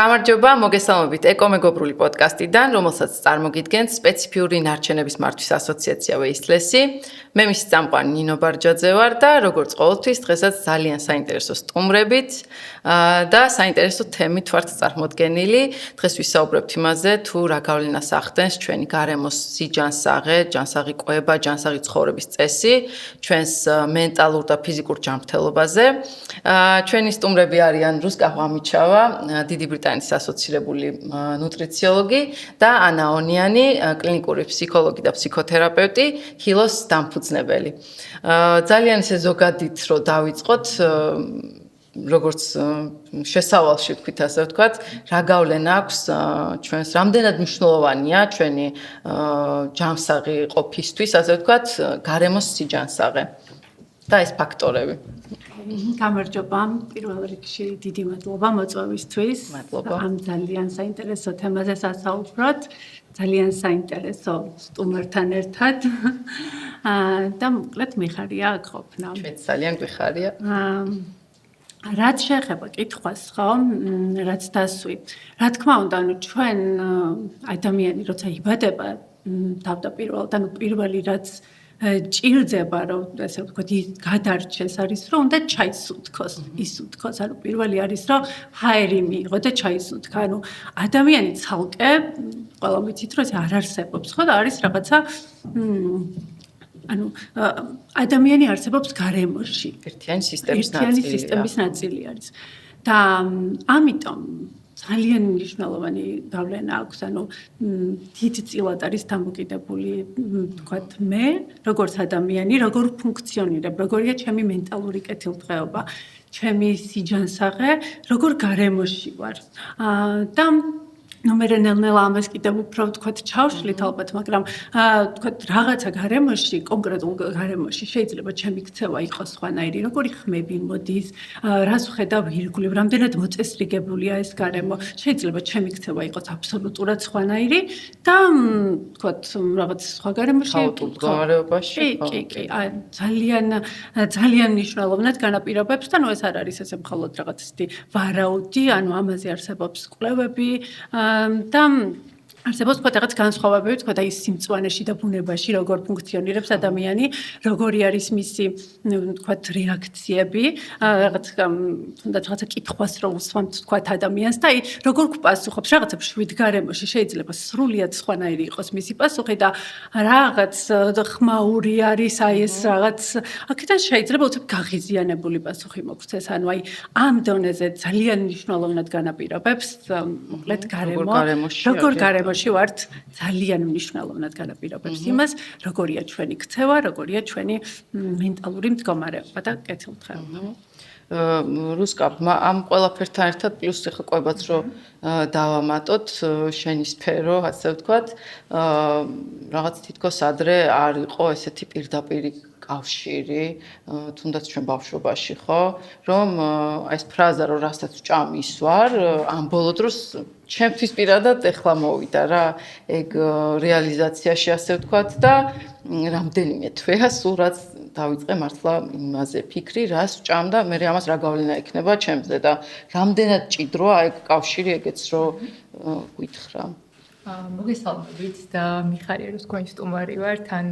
გამარჯობა, მოგესალმებით ეკომეგობრული პოდკასტიდან, რომელსაც წარმოგიდგენთ სპეციფიური ნარჩენების მართვის ასოციაცია ვეისლესი. მე მისი წამყვანი ნინო ბარჯაძე ვარ და როგორც ყოველთვის დღესაც ძალიან საინტერესო სტუმრებით და საინტერესო თემით ვართ წარმოდგენილი. დღეს ვისაუბრებთ იმაზე, თუ რა გავლენას ახდენს ჩვენი გარემოს სიჯანსაღე, ჯანსაღი კვება, ჯანსაღი ცხოვრების წესი ჩვენს მენტალურ და ფიზიკურ ჯანმრთელობაზე. ჩვენი სტუმრები არიან რუსკა ღვამიჩავა, დიდი ბრიტანეთის ასოცირებული ნუტრიციოლოგი და ანა ონიანი, კლინიკური ფსიქოლოგი და ფსიქოთერაპევტი, ჰილოს დამფუძნებელი. ძალიან ისე ზოგადით რო დავიწყოთ, როგორც შესავალში ვთქვით, ასე ვთქვათ, რა გავლენა აქვს ჩვენს რამდენად მნიშვნელოვანია ჩვენი ჯანსაღი ყოფისთვის, ასე ვთქვათ, გარემოს სიჯანსაღე და ეს ფაქტორები. გამარჯობა, პირველ რიგში დიდი მადლობა მოწვევისთვის. ამ ძალიან საინტერესო თემაზე სასაუბროთ, ძალიან საინტერესო სტუმართან ერთად. და მოკლედ მიხარია აქ ყოფნა. ჩვენ ძალიან გვიხარია. რაც შეეხება კითხვას, ხო, რაც დასვი. რა თქმა უნდა, ჩვენ ადამიანი როცა იბადება თავდაპირველად, პირველი რაც ჭირდება, რომ ესე ვთქვათ, გადარჩეს არის, რომ უნდა ჩაისუნთქოს, ისუნთქოს, ანუ პირველი არის, რომ ჰაერი მიიღო და ჩაისუნთქა. ანუ ადამიანი ცალკე, ყველა ვიცით, რომ ეს არ არსებობს, ხო და არის რაღაცა ანუ ადამიანი არსებობს გარემოში, ერთიანი სისტემის ნაწილი არის. და ამიტომ ძალიან მნიშვნელოვანი გავლენა აქვს, ანუ დიდწილად არის დამოკიდებული, ვთქვათ, მე, როგორც ადამიანი, როგორ ფუნქციონირებ, როგორია ჩემი მენტალური კეთილდღეობა, ჩემი სიჯანსაღე, როგორ გარემოში ვარ. და მე ნელ-ნელა ამას კიდევ უფრო ვთქვათ ჩავშლით ალბათ, მაგრამ ვთქვათ რაღაცა გარემოში, კონკრეტულ გარემოში შეიძლება ჩემი ქცევა იყოს სხვანაირი, როგორი ხმები მოდის, რას ვხედავ ირგვლივ, რამდენად მოწესრიგებულია ეს გარემო, შეიძლება ჩემი ქცევა იყოს აბსოლუტურად სხვანაირი და ვთქვათ რაღაც სხვა გარემოში ხაოტურ მდგომარეობაში. კი, ძალიან მნიშვნელოვნად განაპირობებს და ეს არ არის ესე მხოლოდ რაღაც ისეთი ვარაუდი, ანუ ამაზე არსებობს კვლევები და არსებობს რაღაც განსხვავებები, თქვა და ის სიმწვანეში და ბუნებაში როგორ ფუნქციონირებს ადამიანი, როგორი არის მისი, თქვა, რეაქციები, რაღაც თუნდაც რაღაცა კითხვას რო უსვამთ, თქვა, ადამიანს და როგორ გვპასუხობს რაღაცა მშვიდ გარემოში, შეიძლება სრულიად სხვანაირი იყოს მისი პასუხი და რაღაც ხმაური არის, ეს რაღაც აქედან შეიძლება უცებ გაღიზიანებული პასუხი მოგვცეს, ანუ ამ დონეზე ძალიან მნიშვნელოვნად განაპირობებს, მოკლედ როგორ გარემოში ვართ, ძალიან მნიშვნელოვნად განაპირობებს იმას, როგორია ჩვენი ქცევა, როგორია ჩვენი მენტალური მდგომარეობა და კეთილდღეობა. რუსკა, ამ ყველაფერთან ერთად პლუს ახლა ყვებაც რო დავამატოთ, შენი სფერო, ასე ვთქვათ, რაღაც თითქოს ადრე არ იყო ესეთი პირდაპირი კავშირი, თუნდაც ჩვენ ბავშვობაში, ხო, რომ ეს ფრაზა რომ რასაც ვჭამის ვარ, ამ ბოლო დროს ჩემთვის პირადად ეხლა მოვიდა რა, ეგ რეალიზაციაში, ასე ვთქვათ და რამდენიმე თვეა სულ რაც დავიწყე მართლა იმაზე ფიქრი, რას ვჭამ და მე ამას რა გავლენა ექნება ჩემზე და რამდენად ჭიდროა ეგ კავშირი, ეგეც რო გითხრა. მოგესალმებით და მიხარია რომ თქვენი სტუმარი ვარ, თან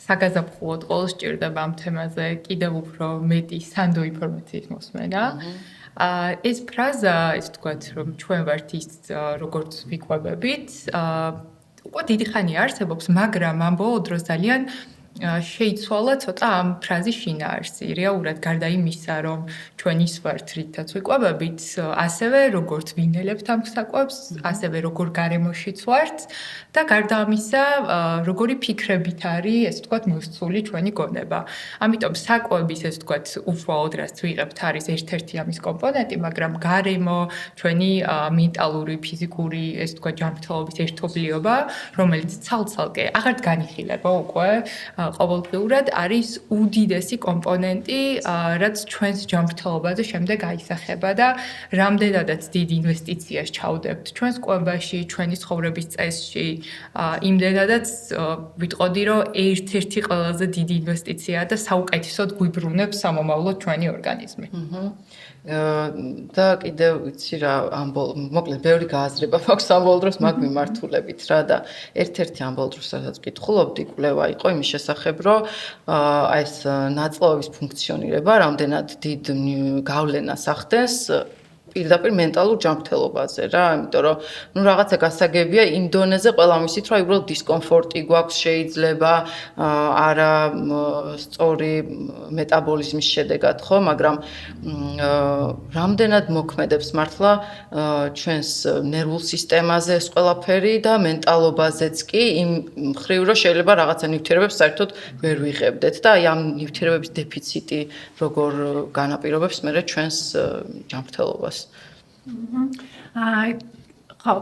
საგაზაფხულოდ ყოველ სჭირდება ამ თემაზე კიდევ უფრო მეტი სანდო ინფორმაციის მოსმენა. ეს ფრაზა, ის თქვათ, რომ ჩვენ ვართ ის როგორც ვიკვებებით, უკვე დიდი ხანია არსებობს, მაგრამ ამ ბოლო დროს ძალიან შეიცვალა ცოტა ამ ფრაზის შინაარსი. რეალურად გარდა იმისა, რომ ჩვენ ის ვართ, რითაც ვიკვებებით, ასევე როგორც ვინელებთ ამ საკვებს, ასევე როგორ გარემოშიც ვართ და გარდა ამისა, როგორი ფიქრებით არის, ეს ვთქვათ, მოსწული ჩვენი გონება. ამიტომ საკვების, ეს ვთქვათ, უშუალოდ რაც ვიღებთ, არის ერთ-ერთი ამის კომპონენტი, მაგრამ გარემო, ჩვენი მენტალური, ფიზიკური, ეს ვთქვათ, ჯანმრთელობის ერთობლიობა, რომელიც ცალ-ცალკე აღარ განიხილება უკვე ყოველდღიურად არის უდიდესი კომპონენტი, რაც ჩვენს ჯანმრთელობაზე შემდეგ აისახება და რამდენადაც დიდ ინვესტიციას ჩავდებთ ჩვენს კვებაში, ჩვენი ცხოვრების წესში, იმდენადაც ვიტყოდი, რომ ერთ-ერთი ყველაზე დიდი ინვესტიციაა და საუკეთესოდ გვიბრუნებს სამომავლოდ ჩვენი ორგანიზმი. და კიდევ ვიცი რა მოკლედ ბევრი გააზრება მაქვს ამ ბოლო დროს მაგ მიმართულებით რა და ერთ-ერთი ამ ბოლო დროს სადაც ვკითხულობდი კვლევა იყო იმის შესახებ რომ აი ეს ნაწლავების ფუნქციონირება რამდენად დიდ გავლენას ახდენს პირდაპირ მენტალურ ჯანმრთელობაზე რა, იმიტომ რომ ნუ რაღაცა გასაგებია იმ დონეზე ყველა მისით რომ უბრალოდ დისკომფორტი გვაქვს შეიძლება არა სწორი მეტაბოლიზმის შედეგად ხო, მაგრამ რამდენად მოქმედებს მართლა ჩვენს ნერვულ სისტემაზე ეს ყველაფერი და მენტალობაზეც კი იმ მხრივ რომ შეიძლება რაღაცა ნივთიერებებს საერთოდ ვერ ვიღებდეთ და აი ამ ნივთიერებების დეფიციტი როგორ განაპირობებს მე ჩვენს ჯანმრთელობას ხო,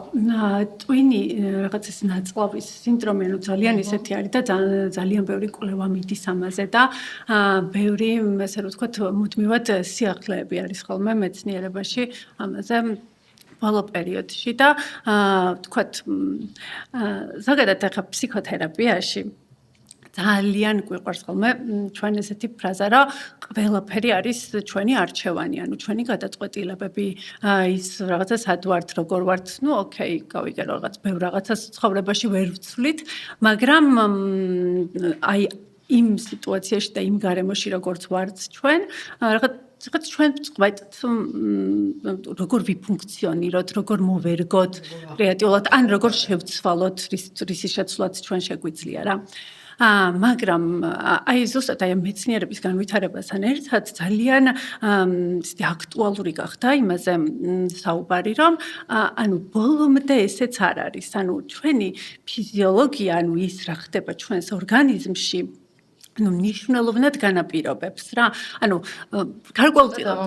ტვინი რაღაც ეს ნაწლავის სინდრომი ძალიან ისეთი არის და ძალიან ბევრი კვლევა მიდის ამაზე და ბევრი ესე რომ ვთქვათ მუდმივად სიახლეები არის ხოლმე მეცნიერებაში ამაზე ბოლო პერიოდში და ვთქვათ ზოგადად ახლა ფსიქოთერაპიაში ძალიან გვიყვარს ხოლმე ჩვენ ესეთი ფრაზა რა ყველაფერი არის ჩვენი არჩევანი, ანუ ჩვენი გადაწყვეტილებები, ის რაღაცა სად ვართ, როგორ ვართ, ნუ ოკეი, გავიგე რაღაც ბევრ რაღაცას ცხოვრებაში ვერ ვცვლით, მაგრამ აი იმ სიტუაციაში და იმ გარემოში როგორც ვართ ჩვენ, რაღაც ჩვენ ვწყვეტთ როგორ ვიფუნქციონიროთ, როგორ მოვერგოთ კრეატიულად, ან როგორ შევცვალოთ რისი შეცვლაც ჩვენ შეგვიძლია რა. მაგრამ აი ზუსტად აი მეცნიერების განვითარებასთან ერთად ძალიან აქტუალური გახდა იმაზე საუბარი, რომ ანუ ბოლომდე ესეც არ არის, ანუ ჩვენი ფიზიოლოგია, ანუ ის რა ხდება ჩვენს ორგანიზმში ну მნიშვნელოვნად განაპირობებს რა. ანუ გარკვეულწილად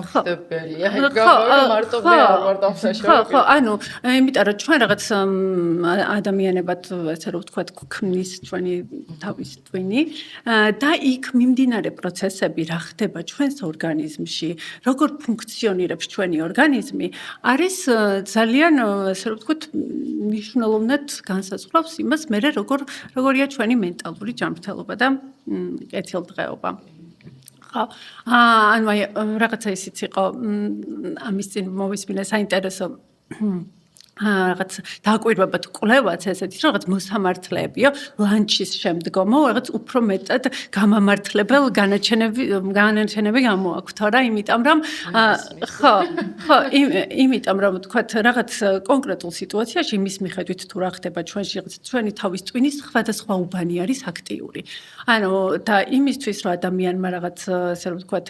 ხო, ანუ იმიტომ რომ ჩვენ რაღაც ადამიანებად ესე რომ ვთქვათ გვქმნის ჩვენი თავის ტვინი და იქ მიმდინარე პროცესები რა ხდება ჩვენს ორგანიზმში, როგორ ფუნქციონირებს ჩვენი ორგანიზმი, არის ძალიან ესე რომ ვთქვათ მნიშვნელოვნად განსაზღვრავს იმას, მე როგორია ჩვენი მენტალური ჯანმრთელობა და კეთილდღეობა. ხო, ანუ აი რაღაცა ისიც იყო ამის წინ მოვისმინე საინტერესო რაღაც დაკვირვება თუ კვლევაც ესეთი რაღაც მოსამართლეებიო ლანჩის შემდგომო რაღაც უფრო მეტად გამამართლებელ განაჩენები გამოაქვთ რა იმიტომ რომ ხო იმიტომ რომ თქვათ რაღაც კონკრეტულ სიტუაციაში იმის მიხედვით თუ რა ხდება ჩვენში რაღაც ჩვენი თავის ტვინის სხვადასხვა უბანი არის აქტიური ანუ და იმისთვის რომ ადამიანმა რაღაც ასე რომ ვთქვათ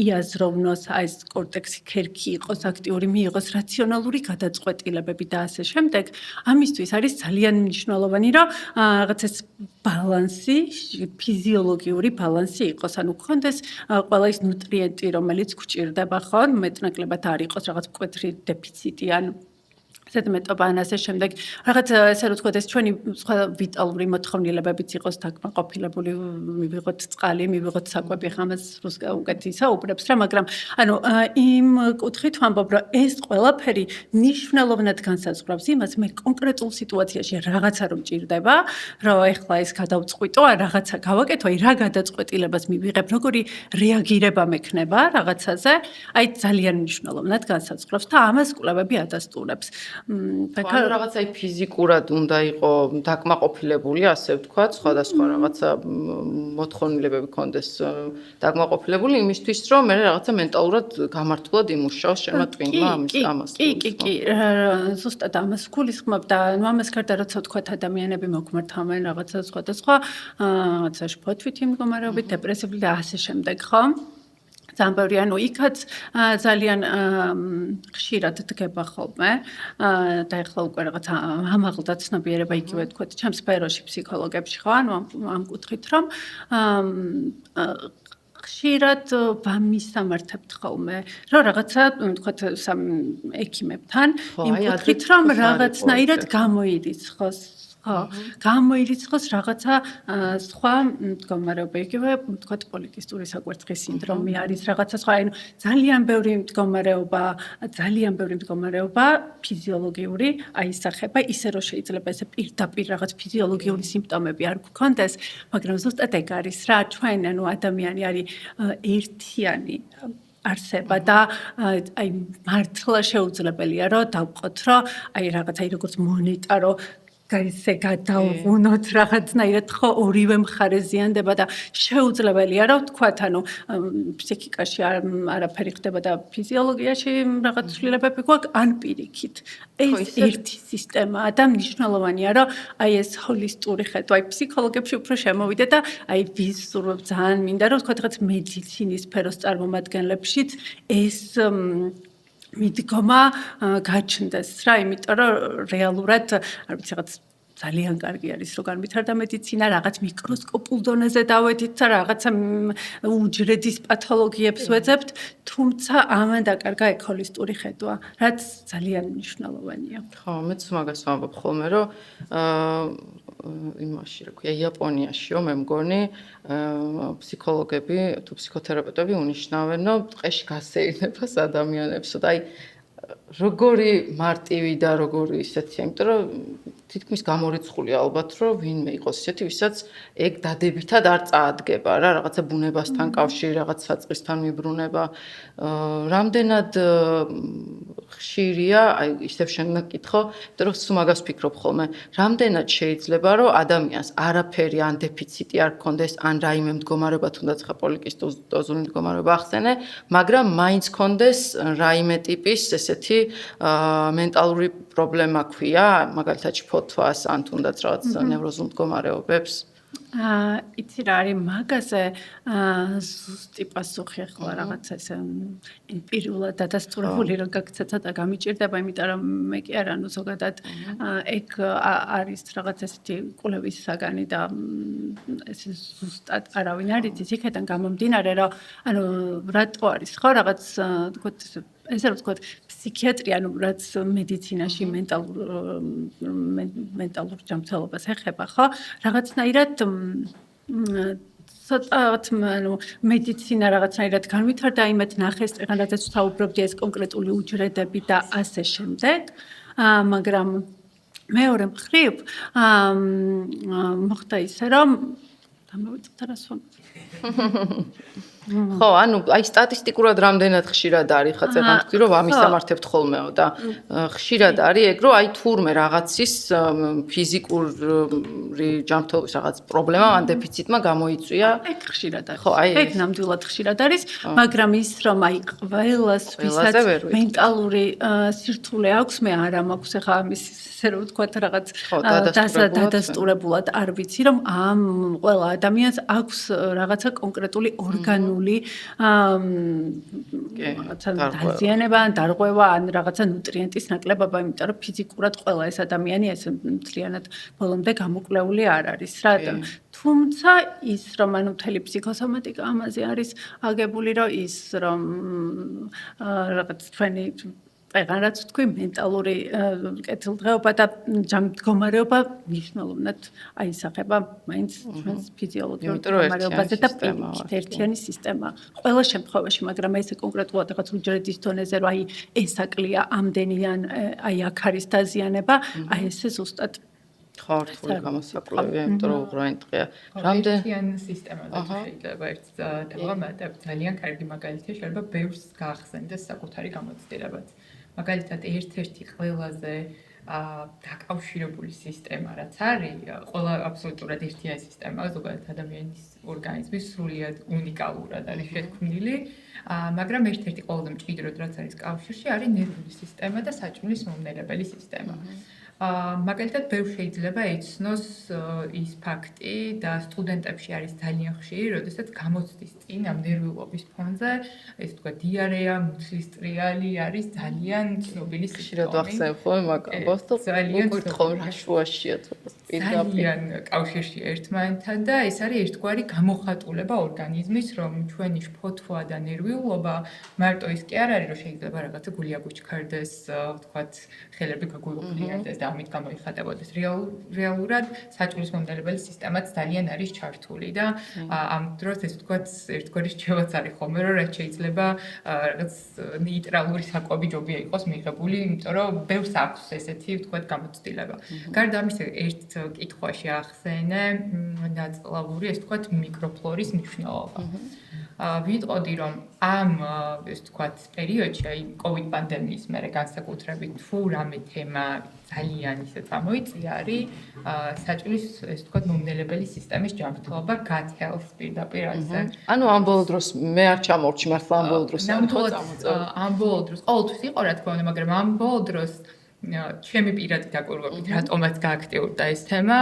იაზროვნოს აი ეს კორტექსი ქერქი იყოს აქტიური მიიღოს რაციონალური გადაწყვეტილებები და ასე შემდეგ ამისთვის არის ძალიან მნიშვნელოვანი რომ რაღაც ეს ბალანსი ფიზიოლოგიური ბალანსი იყოს ანუ გქონდეს ყველა ის ნუტრიენტი რომელიც გვჭირდება ხო მეტნაკლებად არ იყოს რაღაც მკვეთრი დეფიციტი ან ზედმეტობა ან ასე შემდეგ რაღაც ესე რომ ვთქვათ ეს ჩვენი სხვა ვიტალური მოთხოვნილებებიც იყოს დაკმაყოფილებული მივიღოთ წყალი მივიღოთ საკვები ხამას უკეთ ისაუბრებს რა მაგრამ ანუ იმ კუთხით ვამბობ რომ ეს ყველაფერი მნიშვნელოვნად განსაზღვრავს იმას მე კონკრეტულ სიტუაციაში რაღაცა რომ ჭირდება რომ ეხლა ეს გადავწყვიტო ან რაღაცა გავაკეთო აი რა გადაწყვეტილებას მივიღებ როგორი რეაგირება მექნება რაღაცაზე აი ძალიან მნიშვნელოვნად განსაზღვრავს და ამას კვლევები ადასტურებს ანუ რაღაცა ფიზიკურად უნდა იყო დაკმაყოფილებული, ასე ვთქვათ, სხვადასხვა რაღაცა მოთხოვნილებები ქონდეს დაკმაყოფილებული იმისთვის, რომ მე რაღაცა მენტალურად გამართულად იმუშაოს შენმა ტვინმა ამას. კი, ზუსტად ამას გულისხმობ და ამას გარდა როცა ვთქვათ ადამიანები მოგმართავენ რაღაცა სხვადასხვა რაღაცა შფოთვითი მდგომარეობით, დეპრესიული და ასე შემდეგ, ხო? ზამბერი ანუ იქაც ძალიან ხშირად დგება ხოლმე და ეხლა უკვე რაღაც ამაღლდა ცნობიერება იგივე თქვათ ჩემს სფეროში ფსიქოლოგებში ხო ანუ ამ კუთხით რომ ხშირად ვამისამართებთ ხოლმე რომ რაღაცა თქვათ ექიმებთან იმ კუთხით რომ რაღაცნაირად გამოირიცხოს გამოირიცხოს რაღაცა სხვა მდგომარეობა იგივე ვთქვათ პოლიკისტური საკვერცხის სინდრომი არის რაღაცა სხვა ანუ ძალიან ბევრი მდგომარეობა ფიზიოლოგიური აისახება ისე რომ შეიძლება ესე პირდაპირ რაღაც ფიზიოლოგიური სიმპტომები არ გქონდეს მაგრამ ზუსტად ეგ არის რა ჩვენ ანუ ადამიანი არის ერთიანი არსება და აი მართლა შეუძლებელია რომ დავყოთ რომ აი რაღაცა როგორც მონეტა რომ გაიცე გადავღუნოთ რაღაცნაირად ხო ორივე მხარე ზიანდება და შეუძლებელია რომ ვთქვათ ანუ ფსიქიკაში არაფერი ხდება და ფიზიოლოგიაში რაღაც ცვლილებები გვაქვს ან პირიქით ეს ერთი სისტემაა და მნიშვნელოვანია რომ აი ეს ჰოლისტური ხედვა აი ფსიქოლოგებში უფრო შემოვიდე და აი ვიზურებ ძალიან მინდა რომ ვთქვათ რაღაც მედიცინის სფეროს წარმომადგენლებშიც ეს მიდგომა გაჩნდეს რა, იმიტომ რომ რეალურად არ ვიცი რაღაც ძალიან კარგი არის რომ განვითარდა მედიცინა, რაღაც მიკროსკოპულ დონეზე დავედით და რაღაცა უჯრედის პათოლოგიებს ვეძებთ, თუმცა ამან დაკარგა ეგ ჰოლისტური ხედვა, რაც ძალიან მნიშვნელოვანია. ხო, მეც მაგას ვამბობ ხოლმე, რომ იმაში, რა ქვია, იაპონიაშიო მე მგონი, ფსიქოლოგები თუ ფსიქოთერაპევტები უნიშნავენ, რომ ტყეში გასეირნებას ადამიანებს, და აი როგორი მარტივი და როგორი ისეთია, იმიტომ რომ თითქმის გამორიცხულია ალბათ, რომ ვინმე იყოს ისეთი, ვისაც ეგ დადებითად არ წაადგება რა, რაღაცა ბუნებასთან კავშირი, რაღაც საწყისთან მიბრუნება, რამდენად ხშირია, აი ისევ შენ გკითხო, იმიტომ რომ სულ მაგას ვფიქრობ ხოლმე, რამდენად შეიძლება, რომ ადამიანს არაფერი ან დეფიციტი არ გქონდეს, ან რაიმე მდგომარეობა, თუნდაც ხა პოლიკისტოზური მდგომარეობა ახსენე, მაგრამ მაინც გქონდეს რაიმე ტიპის ესეთი მენტალური პრობლემა ქვია, მაგალითად ფოთვას ან თუნდაც რაღაც ნევროზულ მდგომარეობებს. იცი რა არის მაგაზე ზუსტი პასუხი ახლა რაღაცა ესე პირულად დადასტურებული რომ გაქცეცა და გამიჭირდება, იმიტომ რომ მე კი არა, ანუ ზოგადად ეგ არის რაღაც ესეთი კვლევის საგანი და ეს ზუსტად არავინ არ იცის იქიდან გამომდინარე, რომ ანუ რატო არის ხო რაღაც თქოთ ესე რომ ვთქვათ ფსიქიატრია, ანუ რაც მედიცინაში მენტალურ ჯანმრთელობას ეხება, ხო? რაღაცნაირად ცოტათ ანუ მედიცინა რაღაცნაირად განვითარდა, იმედ ნახეს, რადგანაც ვსაუბრობდი ეს კონკრეტული უჯრედები და ასე შემდეგ, მაგრამ მეორე მხრივ მოხდა ისე, რომ დამოვიწყდა რას ვამბობ. ხო, ანუ აი სტატისტიკურად რამდენად ხშირად არის, ხა წერან თქვი რომ ამისამართებთ ხოლმეო და ხშირად არის ეგ რომ აი თურმე რაღაცის ფიზიკური ჯანმრთელობის რაღაც პრობლემა ან დეფიციტმა გამოიწვია. ეგ ხშირად არის. ხო, აი ეგ ნამდვილად ხშირად არის, მაგრამ ის რომ აი ყველას ვისაც მენტალური სირთულე აქვს, მე არა მაქვს ახლა ამის ესე რომ ვთქვათ რაღაც დადასტურებულად არ ვიცი რომ ამ ყველა ადამიანს აქვს რაღაცა კონკრეტული ორგანული რაღაცა დაზიანება ან დარღვევა ან რაღაცა ნუტრიენტის ნაკლებობა, იმიტომ რომ ფიზიკურად ყველა ეს ადამიანი ესე მთლიანად ბოლომდე გამოკვლეული არ არის რა. თუმცა ის რომ ანუ მთელი ფსიქოსომატიკა ამაზე არის აგებული, რომ ის რომ რაღაც თქვენი რაღაც თქვი მენტალური კეთილდღეობა და მდგომარეობა მნიშვნელოვნად აისახება მაინც ჩვენს ფიზიოლოგიურ მდგომარეობაზე და პირიქით ერთიანი სისტემა. ყველა შემთხვევაში, მაგრამ ესე კონკრეტულად რაღაც უჯრედის დონეზე რომ აი ეს აკლია ამდენი ან აი აქ არის დაზიანება, აი ესე ზუსტად ხო, რთული გამოსაკვლევია, იმიტომ რომ უღრანი ტყეა. რამდენი სისტემაზე შეიძლება ერთ თამამად ძალიან კარგი მაგალითია, შეიძლება ბევრს გაახსენდეს საკუთარი გამოცდილებაც. მაგალითად, ერთ-ერთი ყველაზე დაკავშირებული სისტემა, რაც არის, ყველა აბსოლუტურად ერთიანი სისტემაა, ზოგადად ადამიანის ორგანიზმის სრულიად უნიკალურად არის შეთქმული, მაგრამ ერთ-ერთი ყველაზე მჭიდროდ რაც არის კავშირში, არის ნერვული სისტემა და საჭმლის მომნელებელი სისტემა. მაგალითად, ბევრ შეიძლება იცნოს ის ფაქტი და სტუდენტებში არის ძალიან ხშირი, როდესაც გამოცდის წინ ამ ნერვიულობის ფონზე, ეს თქვა დიარეა, მუცლის ტრიალი არის ძალიან ცნობილი სիմპტომი. ხშირად ვახსენებ ხოლმე მაგ ამბავს და ვიკითხავ რა შუაშია ძალიან კავშირში ერთმანეთთან და ეს არის ერთგვარი გამოხატულება ორგანიზმის, რომ ჩვენი ფოთვა და ნერვიულობა მარტო ის კი არ არის, რომ შეიძლება რაღაცა გული აგუჩქარდეს, ვთქვათ, ხელები გაგვიუყრიარდეს და ამით გამოიხატებოდეს. რეალურად საჭმლის მომნელებელი სისტემაც ძალიან არის ჩართული და ამ დროს ეს ვთქვათ ერთგვარი რჩევაც არის ხოლმე, რომ რაც შეიძლება რაღაც ნეიტრალური საკვები ჯობია იყოს მიღებული, იმიტომ რომ ბევრს აქვს ესეთი ვთქვათ გამოცდილება. გარდა ამისა, ერთ კითხვაში ახსენე ნაწლავური, ეს ვთქვათ მიკროფლორის მნიშვნელობა. ვიტყოდი რომ ამ ეს თქვათ პერიოდში, აი COVID პანდემიის მერე განსაკუთრებით თუ რამე თემა ძალიან ისე წამოიწია არის საჭილის ეს თქვათ მომნელებელი სისტემის ჯანმრთელობა gut health პირდაპირ ასე. ანუ ამ ბოლო დროს მე არ ჩამორჩი მართლა ამ ბოლო დროს ამ ბოლო დროს ყოველთვის იყო რა თქმა უნდა, მაგრამ ამ ბოლო დროს ჩემი პირადი დაკვირვებით რატომაც გააქტიურდა ეს თემა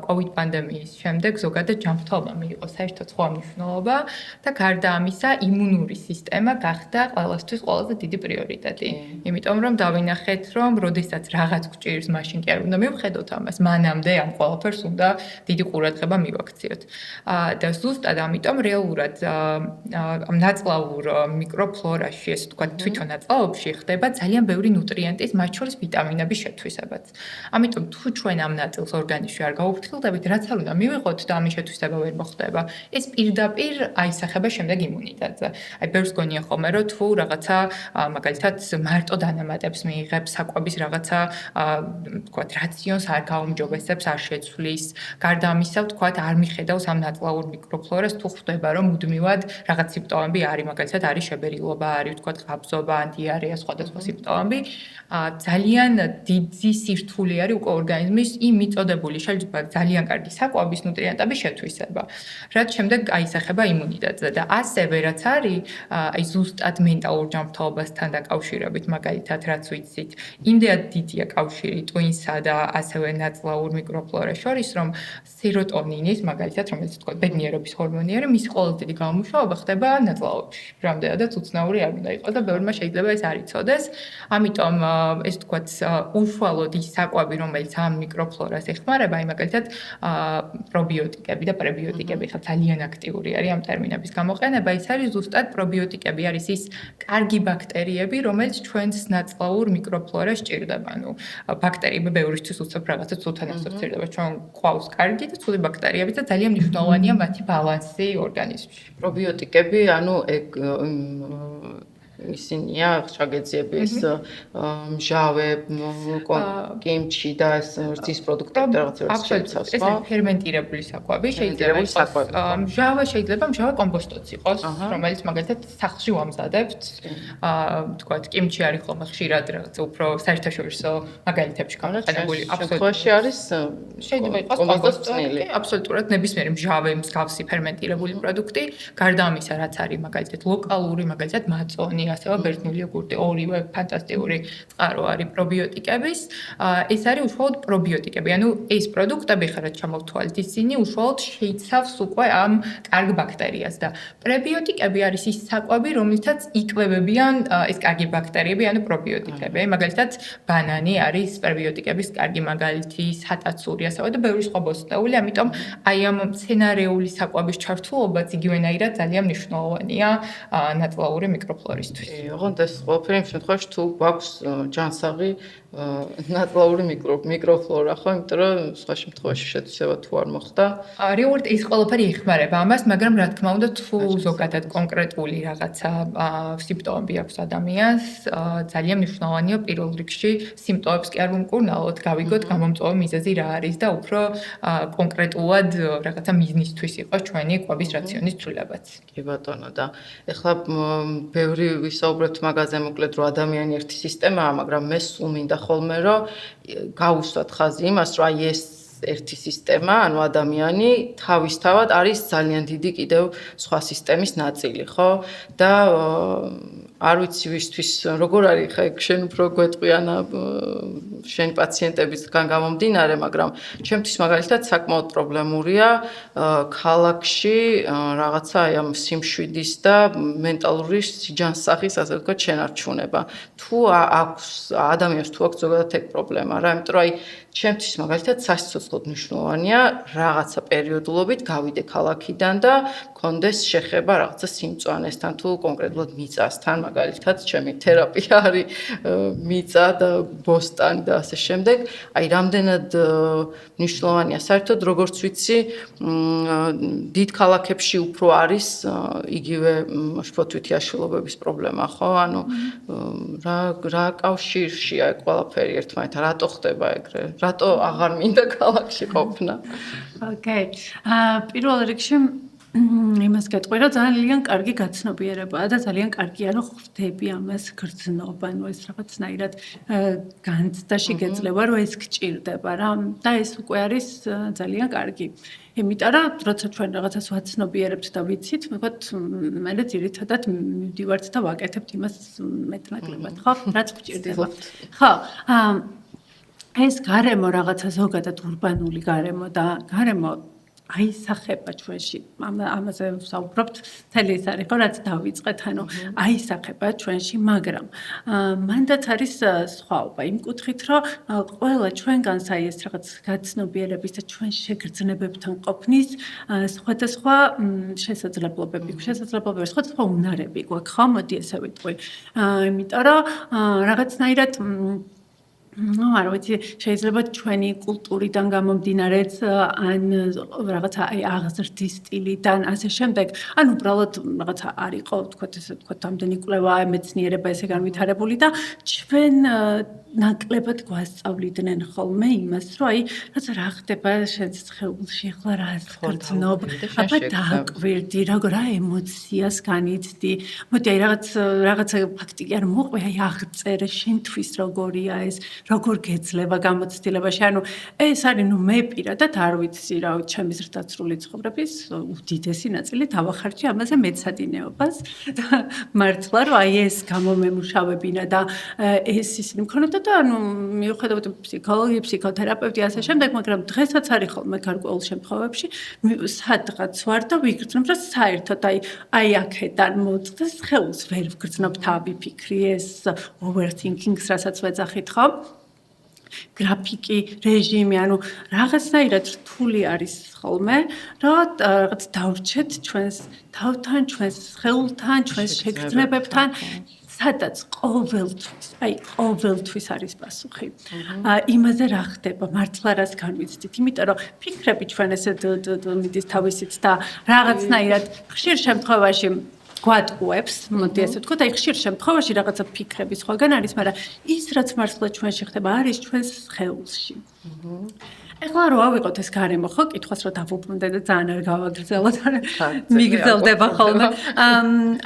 COVID პანდემიის შემდეგ ზოგადად ჯანმრთელობა მიიღო საერთოდ სხვა მნიშვნელობა და გარდა ამისა იმუნური სისტემა გახდა ყველასთვის ყველაზე დიდი პრიორიტეტი. იმიტომ რომ დავინახეთ რომ როდესაც რაღაც გვჭირს მაშინ კი არ უნდა მივხედოთ ამას, მანამდე ამ ყველაფერს უნდა დიდი ყურადღება მივაქციოთ. და ზუსტად ამიტომ რეალურად ამ ნაწლავურ მიკროფლორაში ეს თქვა თვითონ ნაწლავებში ხდება ძალიან ბევრი ნუტრიენტის მათ შორის ვიტამინების შეთვისებაც. ამიტომ თუ ჩვენ ამ ნაწილს ორგანიზმში არ გაუფრთხილდებით, რაც არ უნდა მივიღოთ და ამის შეთვისება ვერ მოხდება, ეს პირდაპირ აისახება შემდეგ იმუნიტეტზე. აი ბევრს გონია ხოლმე რომ თუ რაღაცა მაგალითად მარტო დანამატებს მიიღებს, საკვების რაღაცა თქვათ რაციონს არ გაუმჯობესებს, არ შეცვლის, გარდა ამისა თქვათ არ მიხედავს ამ ნაწლავურ მიკროფლორას, თუ ხვდება რომ მუდმივად რაღაც სიმპტომები არის, მაგალითად არის შებერილობა, არის თქვათ ყაბზობა, დიარეა, სხვადასხვა სიმპტომები, ძალიან დიდი სირთულე არის უკვე ორგანიზმის იმ მიწოდებული შეიძლება ძალიან კარგი საკვების ნუტრიენტების შეთვისება, რაც შემდეგ აისახება იმუნიტეტზე და ასევე რაც არის აი ზუსტად მენტალურ ჯანმრთელობასთან დაკავშირებით, მაგალითად რაც ვიცით, იმდენად დიდია კავშირი ტვინსა და ასევე ნაწლავურ მიკროფლორას შორის, რომ სეროტონინის, მაგალითად, რომელიც თქვა ბედნიერების ჰორმონი არის, მის ყველაზე დიდი გამომუშავება ხდება ნაწლავებში. რამდენადაც უცნაური არ უნდა იყოს და ბევრმა შეიძლება ეს არ იცოდეს. ამიტომ ეს თქვათ უშუალოდ ის საკვები, რომელიც ამ მიკროფლორას ეხმარება, აი მაგალითად პრობიოტიკები და პრებიოტიკები, ხა ძალიან აქტიური არის ამ ტერმინების გამოყენება, ის არის ზუსტად პრობიოტიკები არის ის კარგი ბაქტერიები, რომელიც ჩვენს ნაწლავურ მიკროფლორას ჭირდება. ანუ ბაქტერიები ბევრისთვის უცებ რაღაცა ცუდთან ასოცირდება, ჩვენ ყავს კარგი და ცუდი ბაქტერიები და ძალიან მნიშვნელოვანია მათი ბალანსი ორგანიზმში. პრობიოტიკები, ანუ ისინია შაგეძიები ეს მჟავე, კიმჩი და ეს რძის პროდუქტები და რაღაცა შეიცავს, ხო? ეს ფერმენტირებული საკვები შეიძლება იყოს. მჟავე კომპოსტოც იყოს, რომელიც მაგალითად სახლში ვამზადებთ. თქვათ, კიმჩი არის ხოლმე ხშირად რაღაცა უფრო საერთაშორისო მაგალითებში გამოყენებული. აბსოლუტურად არის შეიძლება იყოს კომპოსტოწნილი. აბსოლუტურად ნებისმიერი მჟავე მსგავსი ფერმენტირებული პროდუქტი, გარდა ამისა, რაც არის მაგალითად ლოკალური, მაგალითად მაწონი ასევე ბერძნული იოგურტი, ორივე ფანტასტიკური წყარო არის პრობიოტიკების. ეს არის უშუალოდ პრობიოტიკები, ანუ ეს პროდუქტები ხარად ჩამოვთვალეთ, ისინი უშუალოდ შეიცავს უკვე ამ კარგ ბაქტერიას და პრებიოტიკები არის ის საკვები, რომლითაც იკვებებიან ეს კარგი ბაქტერიები, ანუ პრობიოტიკები. მაგალითად, ბანანი არის პრებიოტიკების კარგი მაგალითი, სატაცური, ასევე და ბევრი სხვა ბოსტნეული, ამიტომ აი ამ მცენარეული საკვების ჩართულობაც იგივენაირად ძალიან მნიშვნელოვანია ნაწლავური მიკროფლორისთვის. ოღონდ ეს ყველაფერი იმ შემთხვევაში თუ გვაქვს ჯანსაღი ნაწლავური მიკროფლორა, ხო? იმიტომ რომ სხვა შემთხვევაში შეთვისება თუ არ მოხდა. რეალურად ეს ყველაფერი ეხმარება ამას, მაგრამ რა თქმა უნდა, თუ ზოგადად კონკრეტული რაღაცა სიმპტომები აქვს ადამიანს, ძალიან მნიშვნელოვანია პირველ რიგში სიმპტომებს კი არ ვუმკურნალოთ, გავიგოთ გამომწვევი მიზეზი რა არის და უფრო კონკრეტულად რაღაცა მიზნისთვის იყოს ჩვენი კვების რაციონის ცვლილებაც. კი ბატონო და ეხლა ბევრი ვისაუბრებთ მაგაზე მოკლედ რომ ადამიანი ერთი სისტემაა, მაგრამ მე სულ მინდა ხოლმე რომ გავუსვათ ხაზი იმას, რომ აი ეს ერთი სისტემა, ანუ ადამიანი თავისთავად არის ძალიან დიდი კიდევ სხვა სისტემის ნაწილი, ხო? და არ ვიცი ვისთვის როგორ არის ხა შენ უფრო გვეტყვიანა შენ პაციენტებისგან გამომდინარე, მაგრამ ჩემთვის მაგალითად საკმაოდ პრობლემურია ქალაქში რაღაცა აი ამ სიმშვიდის და მენტალური სიჯანსაღის, ასე ვთქვათ, შენარჩუნება. თუ აქვს ადამიანს თუ აქვს ზოგადად ეგ პრობლემა რა, იმიტომ რომ აი ჩემთვის მაგალითად სასიცოცხლოდ მნიშვნელოვანია რაღაცა პერიოდულობით გავიდე ქალაქიდან და მქონდეს შეხება რაღაცა სიმწვანესთან თუ კონკრეტულად მიწასთან, მაგალითად ჩემი თერაპია არის მიწა და ბოსტანი და ასე შემდეგ. აი რამდენად მნიშვნელოვანია საერთოდ როგორც ვიცი დიდ ქალაქებში უფრო არის იგივე შფოთვითი აშლილობების პრობლემა, ხო? ანუ რა კავშირშია ეგ ყველაფერი ერთმანეთთან, რატო ხდება ეგრე? რატო აღარ მინდა ქალაქში ყოფნა? ოკეი. პირველ რიგში იმას გეტყვი, რომ ძალიან კარგი გაცნობიერებაა და ძალიან კარგია, რომ ხვდები ამას გრძნობა, ეს რაღაცნაირად განცდაში გეძლევა, რომ ეს გჭირდება რა და ეს უკვე არის ძალიან კარგი. იმიტომ რომ როცა ჩვენ რაღაცას ვაცნობიერებთ და ვიცით, მეგობრებთ, მე ძირითადად მივდივართ და ვაკეთებთ იმას მეტნაკლებად, ხო? რაც გჭირდება. ხო, ეს გარემო რაღაცა ზოგადად ურბანული გარემო და გარემო აისახება ჩვენში. ამაზე ვსაუბრობთ, მთელი ეს არის, ხო, რაც დავიწყეთ, ანუ აისახება ჩვენში, მაგრამ მანდაც არის სხვაობა იმ კუთხით, რომ ყველა ჩვენგანს აი ეს რაღაც გაცნობიერების და ჩვენ შეგრძნებებთან ყოფნის სხვადასხვა შესაძლებლობები, სხვადასხვა უნარები გვაქვს, ხო, მოდი ესე ვიტყვი. იმიტომ რომ რაღაცნაირად არ ვიცი, შეიძლება ჩვენი კულტურიდან გამომდინარეც ან რაღაცა აი აღზრდის სტილიდან ასე შემდეგ, ან უბრალოდ რაღაცა არ იყო, თქვათ ესე თქვათ, ამდენი კვლევა, მეცნიერება ესე განვითარებული და ჩვენ ნაკლებად გვასწავლიდნენ ხოლმე იმას, რომ აი რაღაცა რა ხდება შენ სხეულში, ახლა რა გრძნობ, აბა დააკვირდი, რა ემოციას განიცდი. მოდი აი რაღაცა ფაქტი არ მოყვე, აი აღწერე შენთვის როგორია ეს როგორ გეძლევა გამოცდილებაში, ანუ ეს არის მე პირადად არ ვიცი რა ჩემი ზრდასრული ცხოვრების უდიდესი ნაწილი დავახარჯე ამაზე მეცადინეობას და მართლა რომ აი ეს გამომემუშავებინა და ეს ისინი მქონოდა და ანუ მიუხედავად ფსიქოლოგი, ფსიქოთერაპევტი ასე შემდეგ, მაგრამ დღესაც არის ხოლმე გარკვეულ შემთხვევებში სადღაც ვარ და ვიგრძნობ რომ საერთოდ აი აქედან მოწყდეს ხეულს ვერ ვგრძნობ თავი ფიქრი ეს overthinking-ს რასაც ვეძახით ხო? გრაფიკი, რეჟიმი, ანუ რაღაცნაირად რთული არის ხოლმე, რომ რაღაც დავრჩეთ ჩვენს თავთან, ჩვენს სხეულთან, ჩვენს შეგრძნებებთან, სადაც ყოველთვის არის პასუხი. იმაზე რა ხდება, მართლა რას განვიცდით, იმიტომ რომ ფიქრები ჩვენ ესე მიდის თავისით და რაღაცნაირად ხშირ შემთხვევაში გვატყუებს, მოდი ასე ვთქვათ, აი ხშირ შემთხვევაში რაღაცა ფიქრები სხვაგან არის, მაგრამ ის რაც მართლა ჩვენში ხდება, არის ჩვენს სხეულში. ეხლა რო ავიღოთ ეს გარემო, ხო, კითხვას რო დავუბრუნდე და ძალიან არ გავაგრძელოთ, მიგრძელდება ხოლმე.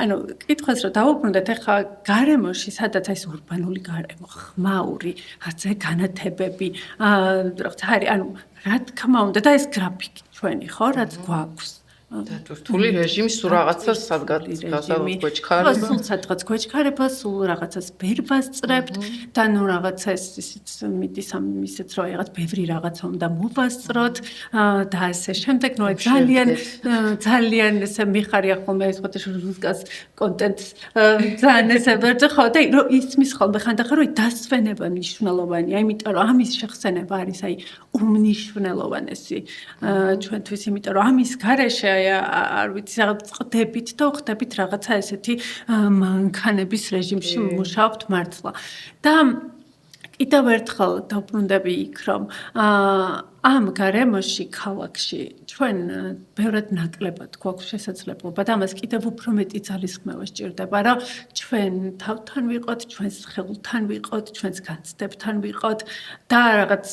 ანუ კითხვას რო დავუბრუნდეთ, ეხლა გარემოში, სადაც აი ეს ურბანული გარემო, ხმაური, არც აი განათებები, რაღაცა არის, ანუ რა თქმა უნდა და ეს გრაფიკი ჩვენი, ხო, რაც გვაქვს. და რთული რეჟიმი სულ რაღაცას სადღაც გვეჩქარება. სულ სადღაც გვეჩქარება, სულ რაღაცას ვერ ვასწრებთ და ნუ რაღაცა ისიც მიდის ამისეც რომ რაღაც ბევრი რაღაცა უნდა მოვასწროთ და ასე შემდეგ, ნუ ძალიან ესე მიხარია ხოლმე ეს ფოტოშურსკას კონტენტს ძალიან ესე ვერდე ხო და რომ ისმის ხოლმე ხანდახან რომ დასვენება მნიშვნელოვანია, იმიტომ რომ ამის შეხსენება არის აი უმნიშვნელოვანესი ჩვენთვის, იმიტომ რომ ამის გარეშე არ ვიცი რაღაც ყდებით და ხდებით რაღაცა ესეთი მანქანების რეჟიმში მუშაობთ მართლა. და კიდევ ერთხელ დავბრუნდები იქ, რომ ამ გარემოში ქალაქში ჩვენ ბევრად ნაკლებად გვაქვს შესაძლებლობა და ამას კიდევ უფრო მეტი ძალისხმევა სჭირდება, რომ ჩვენ თავთან ვიყოთ, ჩვენს სხეულთან ვიყოთ, ჩვენს განცდებთან ვიყოთ და რაღაც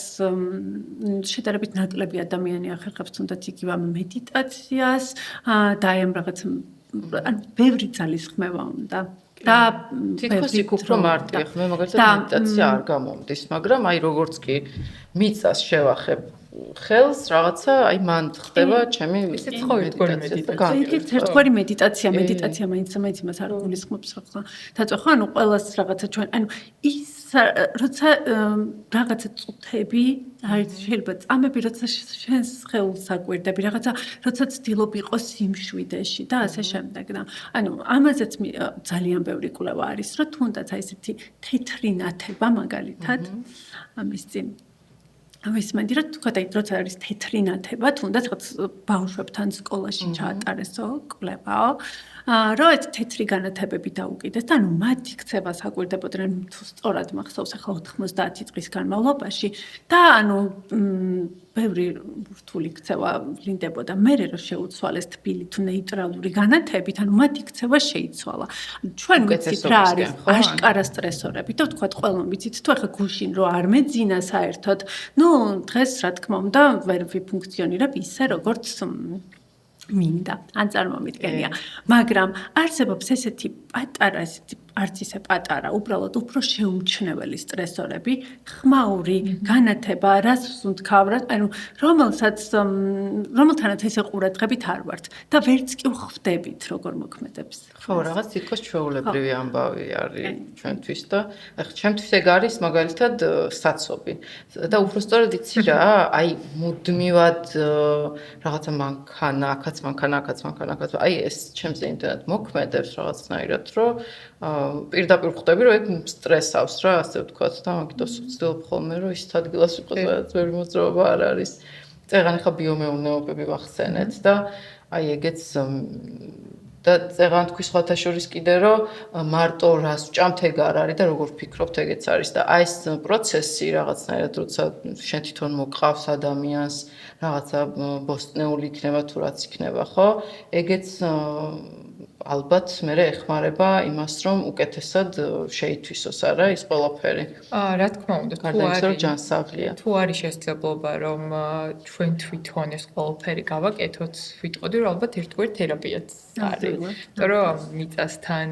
შედარებით ნაკლები ადამიანი ახერხებს თუნდაც იგივე მედიტაციას და აი ამ რაღაც ან ბევრი ძალისხმევა უნდა. და თითქოს იქ უფრო მარტივია, მე მაგალითად მედიტაცია არ გამომდის, მაგრამ აი როგორც კი მიწას შევახებ ხელს რაღაცა აი მან ხდება ჩემი ერთგვარი მედიტაცია მაინც იმას არ გულისხმობს ახლა დაწვა ხო ანუ ყველას რაღაცა ჩვენ ანუ ის როცა რაღაცა წუთები არის შეიძლება წამები როცა შენს ხელს აკვირდები რაღაცა როცა ცდილობ იყოს სიმშვიდეში და ასე შემდეგ და ანუ ამაზეც ძალიან ბევრი კვლევა არის რომ თუნდაც აი ესეთი თეთრი ნათება მაგალითად ამის წინ ვისმენდი რომ თქვა და როცა არის თეთრი ნათება თუნდაც რაღაც ბავშვებთან სკოლაში ჩაატარესო კვლევაო რომ ეს თეთრი განათებები დაუკიდეს და ანუ მათ იქცევას აკვირდებოდნენ თუ სწორად მახსოვს ახლა 90 წლის განმავლობაში და ანუ ბევრი რთული ქცევა ვლინდებოდა მე რომ შეუცვალეს თბილი თუ ნეიტრალური განათებით ანუ მათ იქცევა შეიცვალა ჩვენ ვიცით რა არის აშკარა სტრესორები და თქვა ყველამ ვიცით თუ ახლა გუშინ რო არ მეძინა საერთოდ ნუ დღეს რა თქმა უნდა ვერ ვიფუნქციონირებ ისე როგორც მინდა ან წარმომიდგენია მაგრამ არსებობს ესეთი პატარა არც ისე პატარა უბრალოდ უფრო შეუმჩნეველი სტრესორები ხმაური განათება რას ვსუნთქავ ანუ რომელთანაც ესე ყურადღებით არ ვართ და ვერც კი ვხვდებით როგორ მოქმედებს ხო რაღაც თითქოს ჩვეულებრივი ამბავი არის ჩვენთვის და ახლა ჩემთვის ეგ არის მაგალითად საცობი და უბრალოდ იცი რა აი მუდმივად რაღაცა მანქანა აქაც აი ეს ჩემზე იმდენად მოქმედებს რაღაცნაირად რომ პირდაპირ ხვდები რომ ეგ სტრესავს რა ასე ვთქვათ და მაგიტოს ვცდილობ ხოლმე რომ ის ადგილას ვიყოს სადაც ბევრი მოძრაობა არ არის წეგან ახლა ბიომეურნეობები ვახსენეთ და აი ეგეც და წეგან თქვი სხვათა შორის კიდე რომ მარტო რას ვჭამთ ეგ არ არის და როგორ ვფიქრობთ ეგეც არის და აი ეს პროცესი რაღაცნაირად როცა შენ თვითონ მოყავს ადამიანს რაღაცა ბოსტნეული იქნება თუ რაც იქნება ხო ეგეც ალბათ მე ეხმარება იმას რომ უკეთესად შეითვისოს არა ის ყველაფერი რა თქმა უნდა ჯანსაღლია თუ არის შესაძლებლობა რომ ჩვენ თვითონ ეს ყველაფერი გავაკეთოთ ვიტყოდი რომ ალბათ ერთგვარ თერაპიაც არის იმიტომ რომ მიწასთან